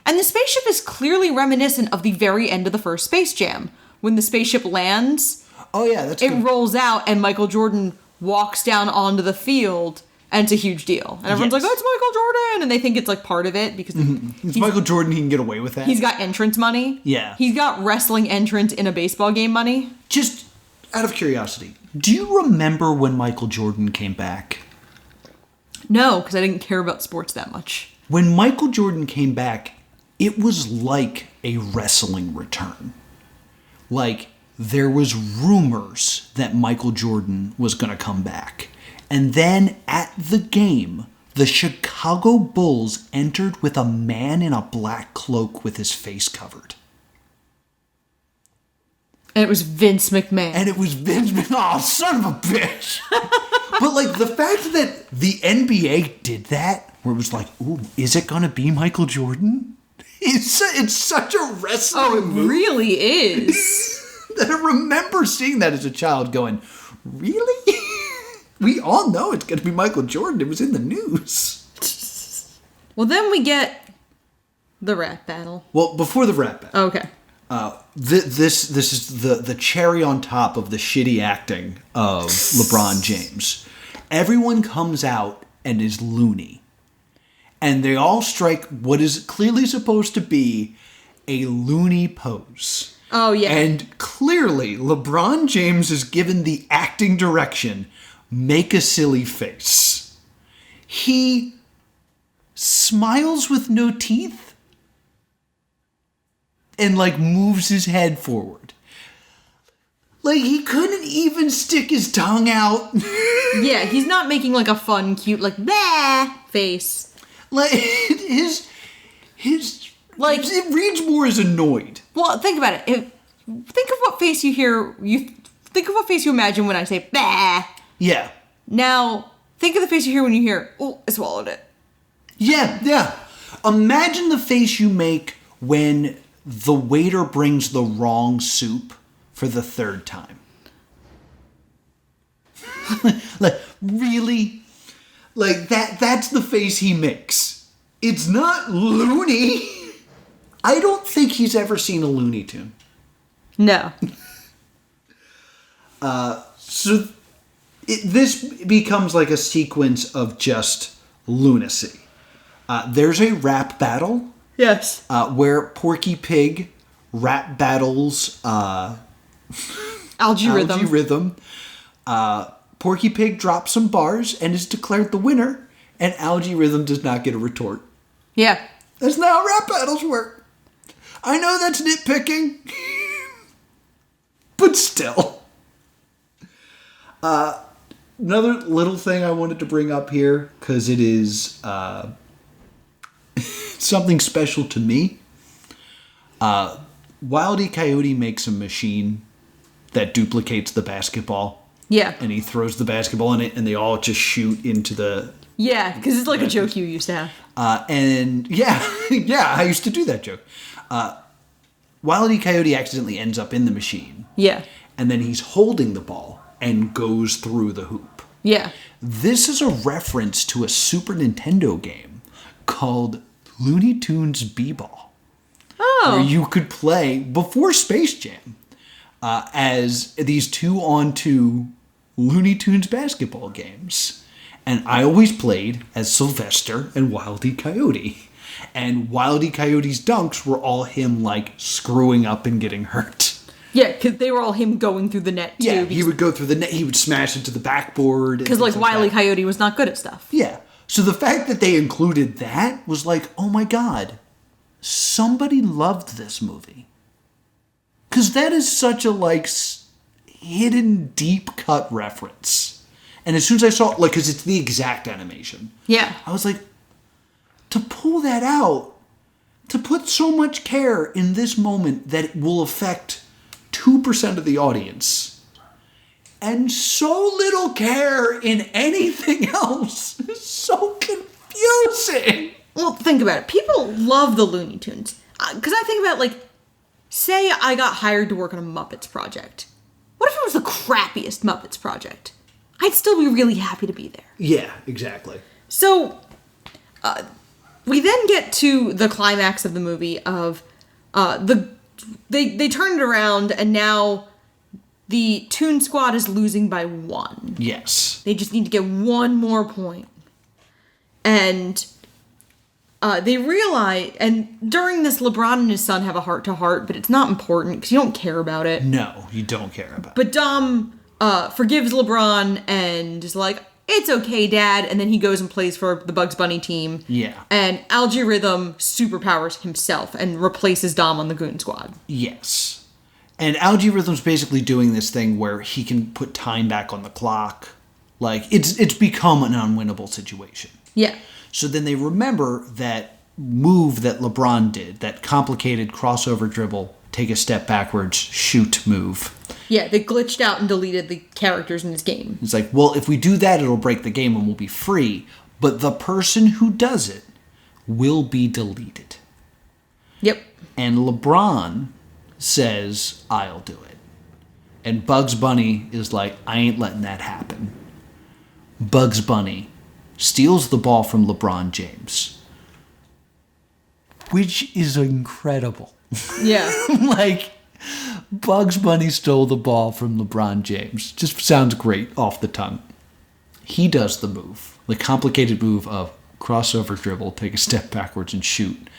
And the spaceship is clearly reminiscent of the very end of the first Space Jam. When the spaceship lands, oh yeah, that's it good. rolls out and Michael Jordan walks down onto the field, and it's a huge deal. And everyone's like, oh, it's Michael Jordan! And they think it's like part of it because it's Michael Jordan, he can get away with that. He's got entrance money. Yeah. He's got wrestling entrance in a baseball game money. Just out of curiosity, do you remember when Michael Jordan came back? No, because I didn't care about sports that much. When Michael Jordan came back, it was like a wrestling return. Like, there was rumors that Michael Jordan was going to come back. And then at the game, the Chicago Bulls entered with a man in a black cloak with his face covered. And it was Vince McMahon. Oh, son of a bitch. But, like, the fact that the NBA did that, where it was like, ooh, is it going to be Michael Jordan? It's such a wrestling move. Really is. That I remember seeing that as a child going, really? We all know it's going to be Michael Jordan. It was in the news. Well, then we get the rap battle. Well, before the rap battle. Okay. This is the cherry on top of the shitty acting of LeBron James. Everyone comes out and is loony. And they all strike what is clearly supposed to be a loony pose. Oh, yeah. And clearly, LeBron James is given the acting direction, make a silly face. He smiles with no teeth and, like, moves his head forward. Like, he couldn't even stick his tongue out. Yeah, he's not making, like, a fun, cute, like, bah face. Like, his like, it reads more as annoyed. Well, think about it. Think of what face you hear. Think of what face you imagine when I say bah. Yeah. Now, think of the face you hear when you hear, oh, I swallowed it. Yeah. Imagine the face you make when the waiter brings the wrong soup for the 3rd time. Like, really? Like, that's the face he makes. It's not loony. I don't think he's ever seen a Looney Tune. No. So this becomes like a sequence of just lunacy. There's a rap battle. Yes. Where Porky Pig rap battles Algae Rhythm. Porky Pig drops some bars and is declared the winner, and Algae Rhythm does not get a retort. Yeah. That's not how rap battles work. I know that's nitpicking, but still. Another little thing I wanted to bring up here, because it is something special to me. Wile E. Coyote makes a machine that duplicates the basketball. Yeah. And he throws the basketball in it, and they all just shoot into the... Yeah, because it's like a joke you used to have. And yeah, I used to do that joke. Wile E. Coyote accidentally ends up in the machine. Yeah. And then he's holding the ball and goes through the hoop. Yeah. This is a reference to a Super Nintendo game called Looney Tunes B-Ball. Oh. Where you could play, before Space Jam, as these 2-on-2 Looney Tunes basketball games. And I always played as Sylvester and Wile E. Coyote. And Wile E. Coyote's dunks were all him, like, screwing up and getting hurt. Yeah, because they were all him going through the net, too. Yeah, he would go through the net, he would smash into the backboard. Because, like, Wile E. Coyote was not good at stuff. Yeah. So the fact that they included that was like, oh my God, somebody loved this movie. Because that is such a, like, hidden, deep cut reference. And as soon as I saw it, like, because it's the exact animation. Yeah. I was like, to pull that out, to put so much care in this moment that it will affect 2% of the audience, and so little care in anything else, is so confusing. Well, think about it. People love the Looney Tunes. Because I think about, like, say I got hired to work on a Muppets project. What if it was the crappiest Muppets project? I'd still be really happy to be there. Yeah, exactly. So, we then get to the climax of the movie of they turn it around, and now the Toon Squad is losing by 1. Yes. They just need to get 1 more point. And they realize, and during this, LeBron and his son have a heart-to-heart, but it's not important because you don't care about it. No, you don't care about it. But Dom forgives LeBron and is like, it's okay, Dad. And then he goes and plays for the Bugs Bunny team. Yeah. And Algae Rhythm superpowers himself and replaces Dom on the Goon Squad. Yes. And Algae Rhythm's basically doing this thing where he can put time back on the clock. Like, it's become an unwinnable situation. Yeah. So then they remember that move that LeBron did, that complicated crossover dribble, take a step backwards, shoot move. Yeah, they glitched out and deleted the characters in this game. It's like, well, if we do that, it'll break the game and we'll be free. But the person who does it will be deleted. Yep. And LeBron says, I'll do it. And Bugs Bunny is like, I ain't letting that happen. Bugs Bunny steals the ball from LeBron James. Which is incredible. Yeah. Like, Bugs Bunny stole the ball from LeBron James. Just sounds great off the tongue. He does the move, the complicated move of crossover dribble, take a step backwards and shoot,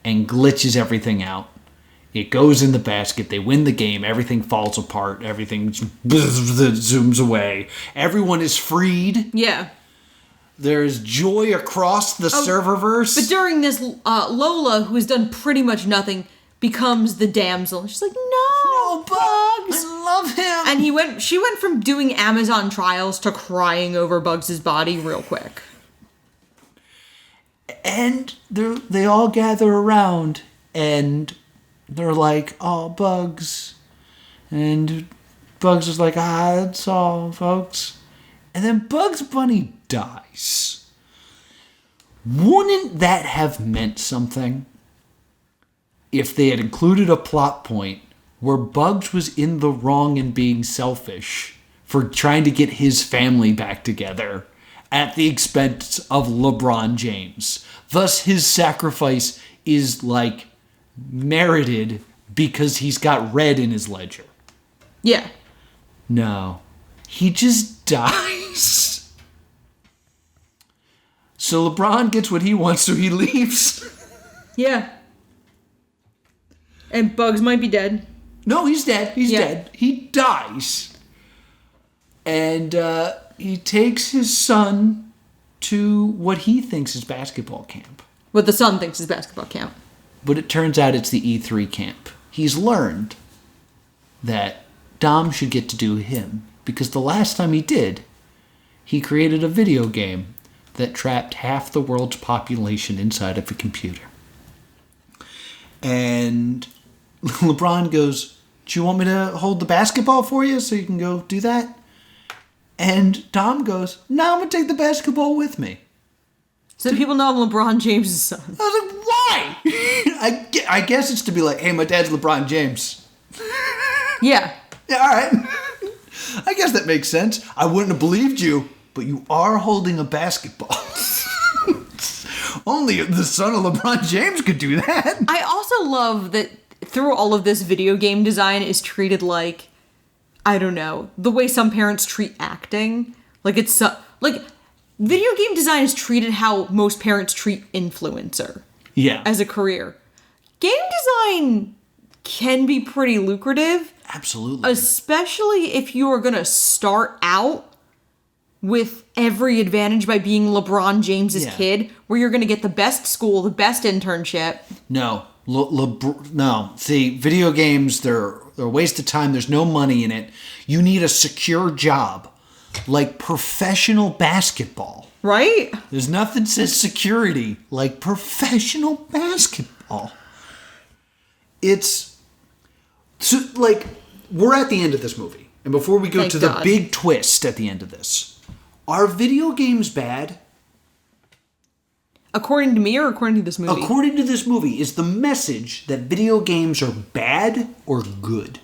and glitches everything out. It goes in the basket. They win the game. Everything falls apart. Everything zooms away. Everyone is freed. Yeah. There's joy across the serververse. But during this, Lola, who has done pretty much nothing, becomes the damsel. She's like, no, Bugs. I love him. And she went from doing Amazon trials to crying over Bugs' body real quick. And they all gather around, and they're like, oh, Bugs. And Bugs is like, that's all, folks. And then Bugs Bunny dies. Wouldn't that have meant something if they had included a plot point where Bugs was in the wrong and being selfish for trying to get his family back together at the expense of LeBron James? Thus, his sacrifice is, like, merited because he's got red in his ledger. Yeah. No. He just dies. So LeBron gets what he wants, so he leaves. Yeah. And Bugs might be dead. No, he's dead. He's dead. He dies. And he takes his son to what he thinks is basketball camp. What the son thinks is basketball camp. But it turns out it's the E3 camp. He's learned that Dom should get to do him, because the last time he did, he created a video game that trapped half the world's population inside of a computer. And LeBron goes, do you want me to hold the basketball for you so you can go do that? And Dom goes, no, I'm going to take the basketball with me. So people know I'm LeBron James' son. I was like, why? I guess it's to be like, hey, my dad's LeBron James. Yeah. Yeah, all right. I guess that makes sense. I wouldn't have believed you, but you are holding a basketball. Only the son of LeBron James could do that. I also love that through all of this, video game design is treated like, I don't know, the way some parents treat acting. Like it's like video game design is treated how most parents treat influencer. Yeah. As a career. Game design can be pretty lucrative. Absolutely. Especially if you are going to start out with every advantage by being LeBron James's kid, where you're going to get the best school, the best internship. No. No. See, video games, they're a waste of time. There's no money in it. You need a secure job, like professional basketball. Right? There's nothing says security like professional basketball. It's... So, like, we're at the end of this movie. And before we go Thank to God. the big twist at the end of this, are video games bad? According to me or according to this movie? According to this movie, is the message that video games are bad or good?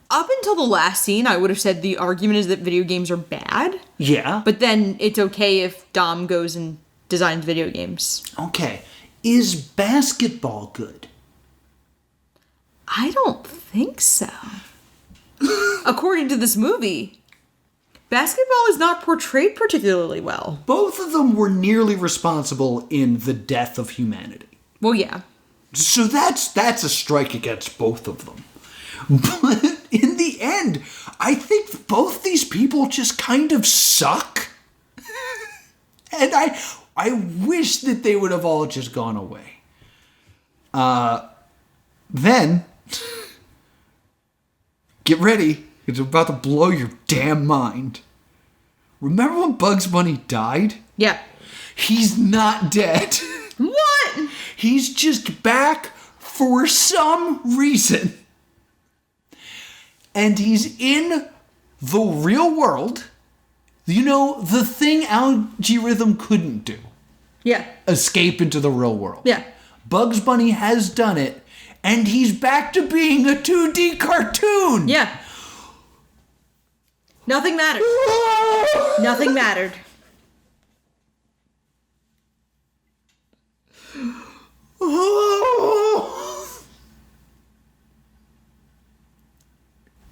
Up until the last scene, I would have said the argument is that video games are bad. Yeah. But then it's okay if Dom goes and designs video games. Okay. Is basketball good? I don't think so. According to this movie, basketball is not portrayed particularly well. Both of them were nearly responsible in the death of humanity. Well, yeah. So that's a strike against both of them. But in the end, I think both these people just kind of suck. And I wish that they would have all just gone away. Then, get ready. It's about to blow your damn mind. Remember when Bugs Bunny died? Yeah. He's not dead. What? He's just back for some reason. And he's in the real world. You know, the thing Algorithm couldn't do. Yeah. Escape into the real world. Yeah. Bugs Bunny has done it, and he's back to being a 2D cartoon. Yeah. Nothing mattered. Nothing mattered.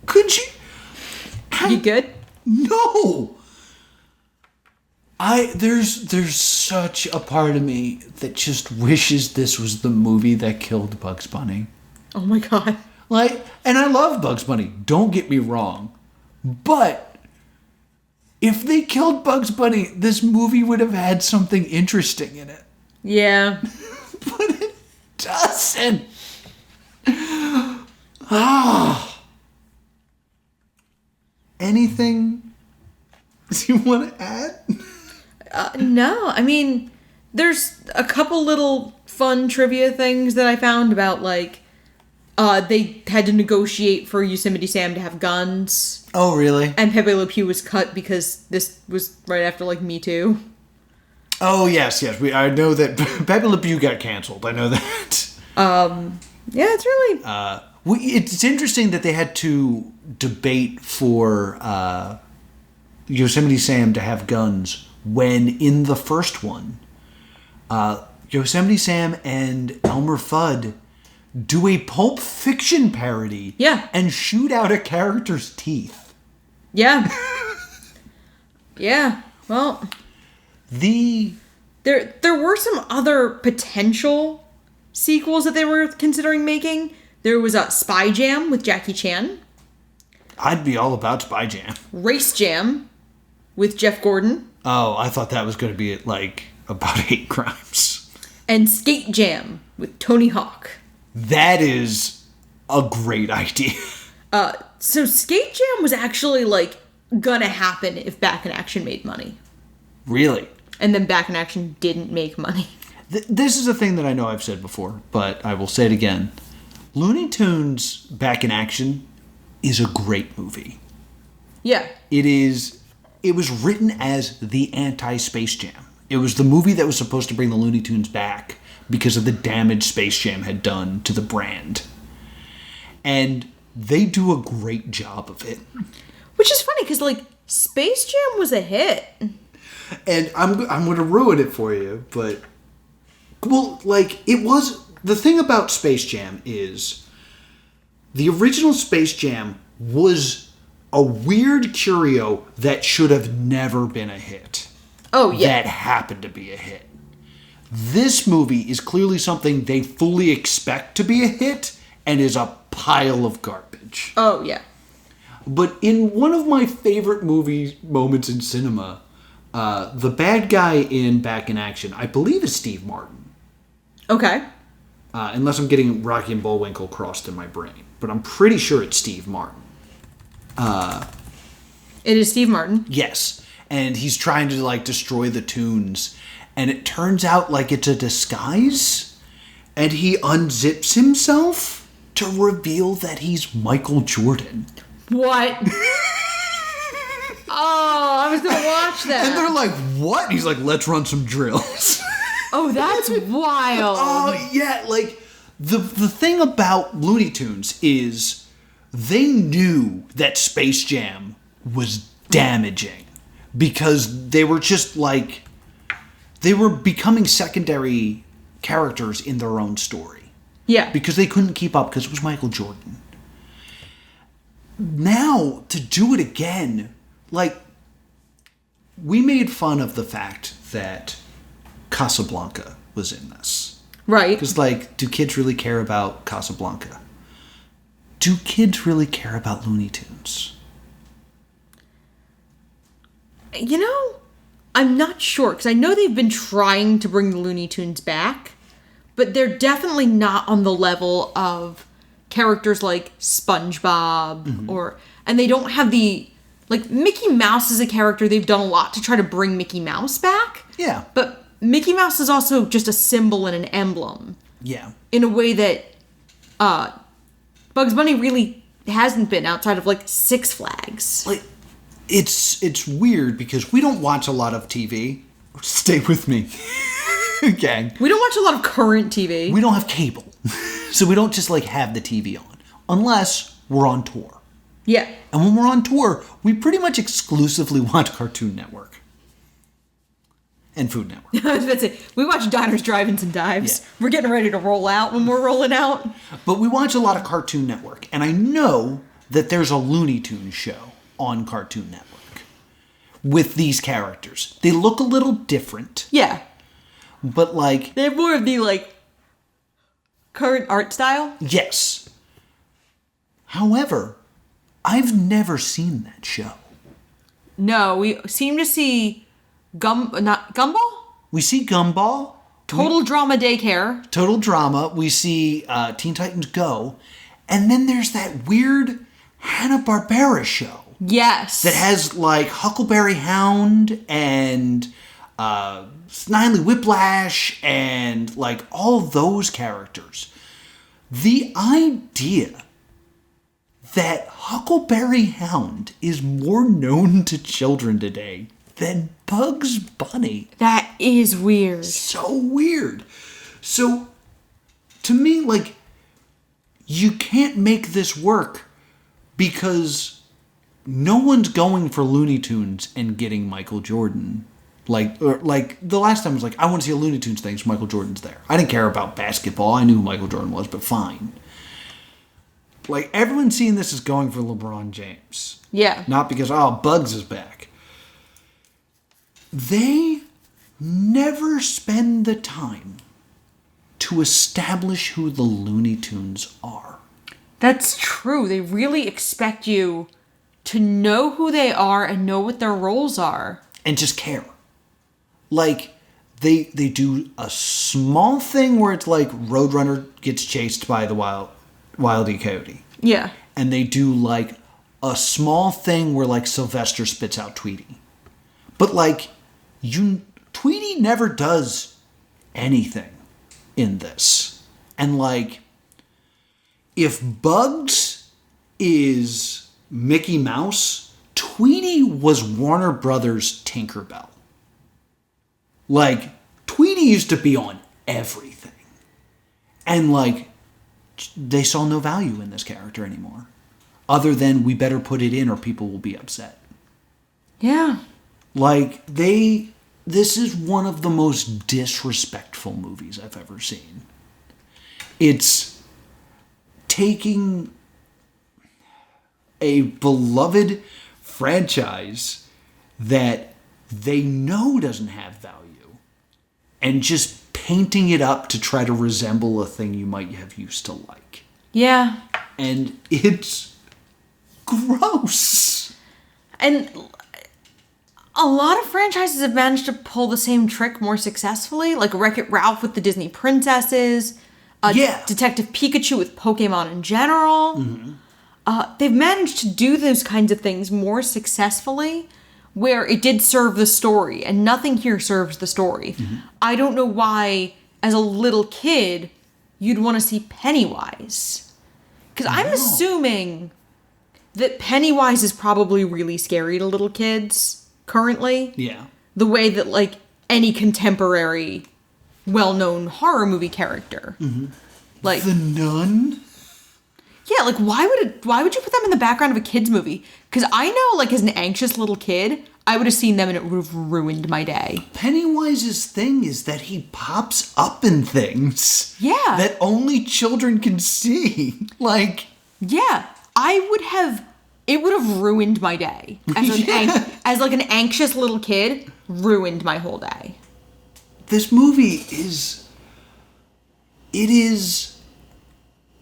Could you? You good? No. There's such a part of me that just wishes this was the movie that killed Bugs Bunny. Oh my God. Like, and I love Bugs Bunny, don't get me wrong. But if they killed Bugs Bunny, this movie would have had something interesting in it. Yeah. But it doesn't. Anything you want to add? No, I mean, there's a couple little fun trivia things that I found about, like, they had to negotiate for Yosemite Sam to have guns. Oh, really? And Pepe Le Pew was cut because this was right after, like, Me Too. Oh, yes. I know that Pepe Le Pew got canceled. I know that. Yeah, it's really... It's interesting that they had to debate for Yosemite Sam to have guns when in the first one, Yosemite Sam and Elmer Fudd do a Pulp Fiction parody. Yeah. And shoot out a character's teeth. Yeah. Yeah. Well, there were some other potential sequels that they were considering making. There was a Spy Jam with Jackie Chan. I'd be all about Spy Jam. Race Jam with Jeff Gordon. Oh, I thought that was going to be like about hate crimes. And Skate Jam with Tony Hawk. That is a great idea. So Skate Jam was actually like gonna happen if Back in Action made money. Really? And then Back in Action didn't make money. This is a thing that I know I've said before, but I will say it again. Looney Tunes Back in Action is a great movie. Yeah. It was written as the anti-Space Jam. It was the movie that was supposed to bring the Looney Tunes back because of the damage Space Jam had done to the brand. And they do a great job of it. Which is funny, because, like, Space Jam was a hit. And I'm going to ruin it for you, but... Well, like, it was... The thing about Space Jam is... The original Space Jam was a weird curio that should have never been a hit. Oh, yeah. That happened to be a hit. This movie is clearly something they fully expect to be a hit and is a pile of garbage. Oh, yeah. But in one of my favorite movie moments in cinema, the bad guy in Back in Action, I believe is Steve Martin. Okay. Unless I'm getting Rocky and Bullwinkle crossed in my brain. But I'm pretty sure it's Steve Martin. It is Steve Martin. Yes. And he's trying to, like, destroy the tunes. And it turns out like it's a disguise. And he unzips himself to reveal that he's Michael Jordan. What? Oh, I was going to watch that. And they're like, what? And he's like, let's run some drills. Oh, that's wild. Oh, yeah. Like, the thing about Looney Tunes is they knew that Space Jam was damaging. Because they were just like... They were becoming secondary characters in their own story. Yeah. Because they couldn't keep up because it was Michael Jordan. Now, to do it again, like, we made fun of the fact that Casablanca was in this. Right. Because, like, do kids really care about Casablanca? Do kids really care about Looney Tunes? You know, I'm not sure, because I know they've been trying to bring the Looney Tunes back, but they're definitely not on the level of characters like SpongeBob, and they don't have the, like, Mickey Mouse is a character, they've done a lot to try to bring Mickey Mouse back. Yeah. But Mickey Mouse is also just a symbol and an emblem. Yeah. In a way that Bugs Bunny really hasn't been outside of, like, Six Flags. Like, it's weird because we don't watch a lot of TV. Stay with me. Okay. We don't watch a lot of current TV. We don't have cable. So we don't just, like, have the TV on. Unless we're on tour. Yeah. And when we're on tour, we pretty much exclusively watch Cartoon Network. And Food Network. I was about to say, we watch Diners, Drive-Ins, and Dives. Yeah. We're getting ready to roll out when we're rolling out. But we watch a lot of Cartoon Network. And I know that there's a Looney Tunes show on Cartoon Network with these characters. They look a little different. Yeah. But, like... They have more of the, like, current art style. Yes. However, I've never seen that show. No, we seem to see Gumball? We see Gumball. Total Drama Daycare. Total Drama. We see Teen Titans Go. And then there's that weird Hanna-Barbera show. Yes. That has, like, Huckleberry Hound and Snidely Whiplash and, like, all those characters. The idea that Huckleberry Hound is more known to children today than Bugs Bunny. That is weird. So weird. So, to me, like, you can't make this work because no one's going for Looney Tunes and getting Michael Jordan. Like the last time I was like, I want to see a Looney Tunes thing, so Michael Jordan's there. I didn't care about basketball. I knew who Michael Jordan was, but fine. Like, everyone seeing this is going for LeBron James. Yeah. Not because, Bugs is back. They never spend the time to establish who the Looney Tunes are. That's true. They really expect you to know who they are and know what their roles are. And just care. Like, they do a small thing where it's like Roadrunner gets chased by the Wile E. Coyote. Yeah. And they do, like, a small thing where, like, Sylvester spits out Tweety. But, like, Tweety never does anything in this. And, like, if Bugs is Mickey Mouse, Tweety was Warner Brothers' Tinkerbell. Like, Tweety used to be on everything. And, like, they saw no value in this character anymore. Other than, we better put it in or people will be upset. Yeah. Like, this is one of the most disrespectful movies I've ever seen. It's taking a beloved franchise that they know doesn't have value and just painting it up to try to resemble a thing you might have used to like. Yeah. And it's gross. And a lot of franchises have managed to pull the same trick more successfully, like Wreck-It Ralph with the Disney princesses, Detective Pikachu with Pokemon in general. Mm-hmm. They've managed to do those kinds of things more successfully, where it did serve the story, and nothing here serves the story. Mm-hmm. I don't know why, as a little kid, you'd want to see Pennywise. Because I'm assuming that Pennywise is probably really scary to little kids currently. Yeah. The way that, like, any contemporary, well-known horror movie character. Mm-hmm. Like The Nun? Yeah, like, why would you put them in the background of a kid's movie? Because I know, like, as an anxious little kid, I would have seen them and it would have ruined my day. Pennywise's thing is that he pops up in things. Yeah. That only children can see. Like. Yeah. It would have ruined my day. As like an anxious little kid, ruined my whole day. This movie is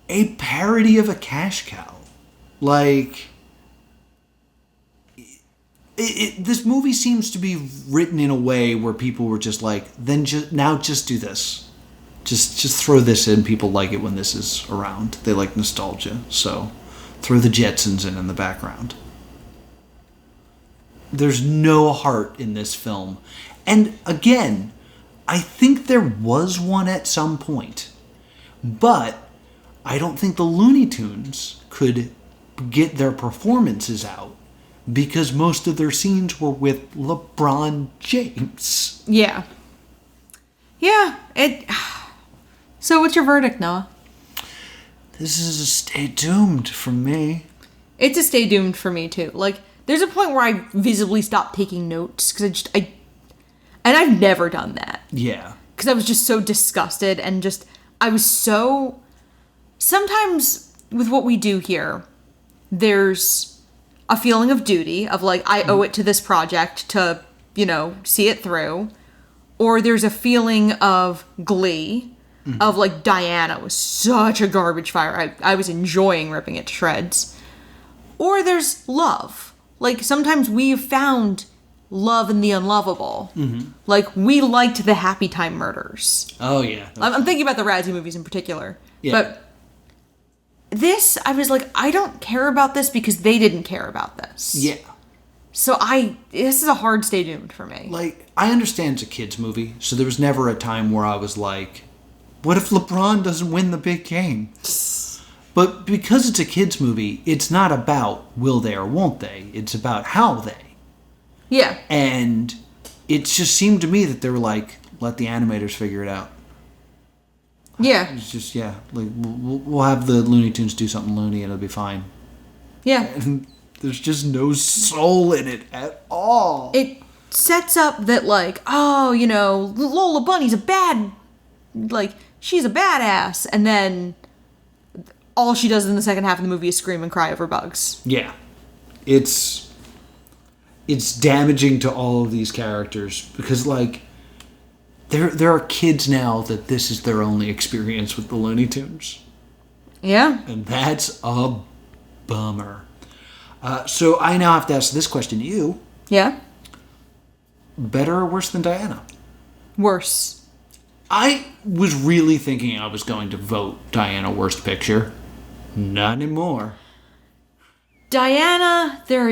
a parody of a cash cow. Like, this movie seems to be written in a way where people were just like, now just do this. Just throw this in. People like it when this is around. They like nostalgia. So throw the Jetsons in the background. There's no heart in this film. And again, I think there was one at some point. But I don't think the Looney Tunes could get their performances out because most of their scenes were with LeBron James. Yeah. Yeah. So what's your verdict, Noah? This is a stay doomed for me. It's a stay doomed for me, too. Like, there's a point where I visibly stopped taking notes because and I've never done that. Yeah. Because I was just so disgusted and I was so... Sometimes with what we do here, there's a feeling of duty, of like, I owe it to this project to, see it through. Or there's a feeling of glee, of like, Diana was such a garbage fire. I was enjoying ripping it to shreds. Or there's love. Like, sometimes we've found love in the unlovable. Mm-hmm. Like, we liked the Happy Time Murders. Oh, yeah. I'm thinking about the Razzie movies in particular. Yeah. But this, I was like, I don't care about this because they didn't care about this. Yeah. So this is a hard stay doomed for me. Like, I understand it's a kid's movie, so there was never a time where I was like, what if LeBron doesn't win the big game? But because it's a kid's movie, it's not about will they or won't they. It's about how they. Yeah. And it just seemed to me that they were like, let the animators figure it out. Yeah. It's just, like, we'll have the Looney Tunes do something loony and it'll be fine. Yeah. And there's just no soul in it at all. It sets up that, like, Lola Bunny's she's a badass. And then all she does in the second half of the movie is scream and cry over bugs. Yeah. It's damaging to all of these characters because, like, there are kids now that this is their only experience with the Looney Tunes. Yeah. And that's a bummer. So I now have to ask this question to you. Yeah? Better or worse than Diana? Worse. I was really thinking I was going to vote Diana Worst Picture. Not anymore. Diana, there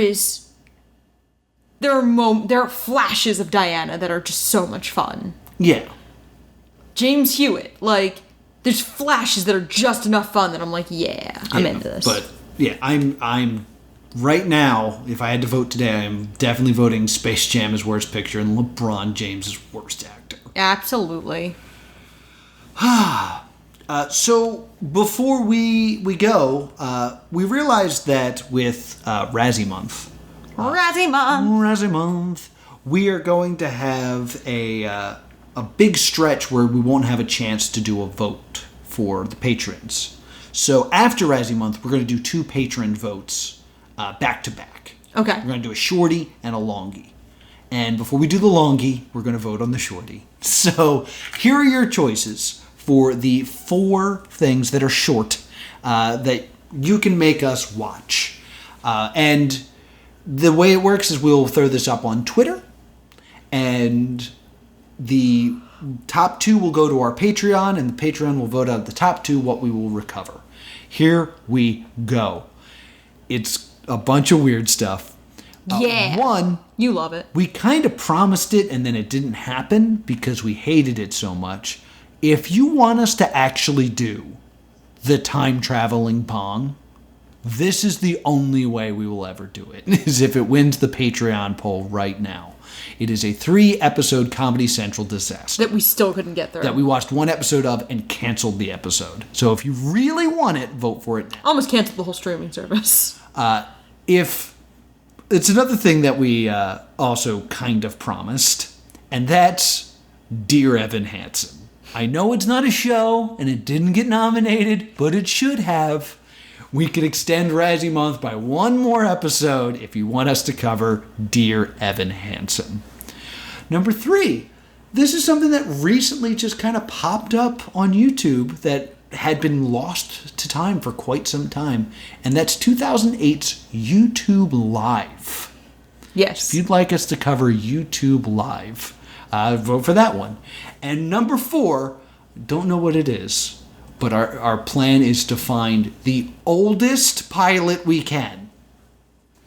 are flashes of Diana that are just so much fun. Yeah. James Hewitt, like, there's flashes that are just enough fun that I'm like, I'm into this. But yeah, I'm right now, if I had to vote today, I'm definitely voting Space Jam as Worst Picture and LeBron James as Worst Actor. Absolutely. So before we go, we realized that with Razzie Month, Razzie Month. we are going to have a big stretch where we won't have a chance to do a vote for the patrons. So after Razzie Month, we're going to do 2 patron votes back to back. Okay. We're going to do a shorty and a longie. And before we do the longie, we're going to vote on the shorty. So here are your choices for the 4 things that are short that you can make us watch. And the way it works is we'll throw this up on Twitter, and the top 2 will go to our Patreon, and the Patreon will vote out of the top 2 what we will recover. Here we go. It's a bunch of weird stuff. Yeah. One, you love it. we kind of promised it and then it didn't happen because we hated it so much. If you want us to actually do the time traveling Pong, this is the only way we will ever do it, is if it wins the Patreon poll right now. It is a 3-episode Comedy Central disaster That we still couldn't get through. that we watched 1 episode of and canceled the episode. So if you really want it, vote for it now. Almost canceled the whole streaming service. If it's another thing that we also kind of promised, and that's Dear Evan Hansen. I know it's not a show and it didn't get nominated, but it should have. We could extend Razzie Month by 1 more episode if you want us to cover Dear Evan Hansen. Number 3, this is something that recently just kind of popped up on YouTube that had been lost to time for quite some time, and that's 2008's YouTube Live. Yes. If you'd like us to cover YouTube Live, vote for that one. And number 4, don't know what it is, but our plan is to find the oldest pilot we can.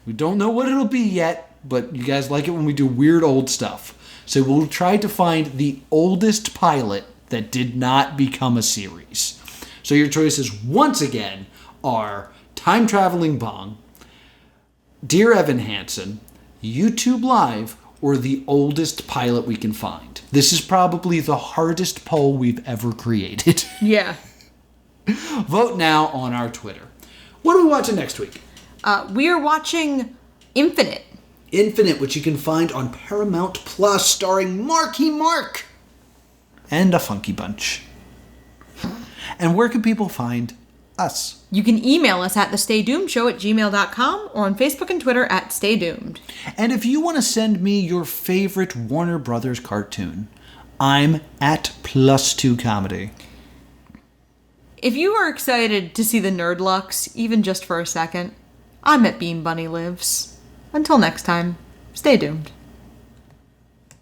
We don't know what it'll be yet, but you guys like it when we do weird old stuff. So we'll try to find the oldest pilot that did not become a series. So your choices, once again, are Time Traveling Bong, Dear Evan Hansen, YouTube Live, or the oldest pilot we can find. This is probably the hardest poll we've ever created. Yeah. Vote now on our Twitter. What are we watching next week? We are watching Infinite. Infinite, which you can find on Paramount Plus, starring Marky Mark and a funky bunch. And where can people find us? You can email us at thestaydoomedshow@gmail.com or on Facebook and Twitter at Stay Doomed. And if you want to send me your favorite Warner Brothers cartoon, I'm at +2 Comedy. If you are excited to see the Nerdlux, even just for a second, I'm at Bean Bunny Lives. Until next time, stay doomed.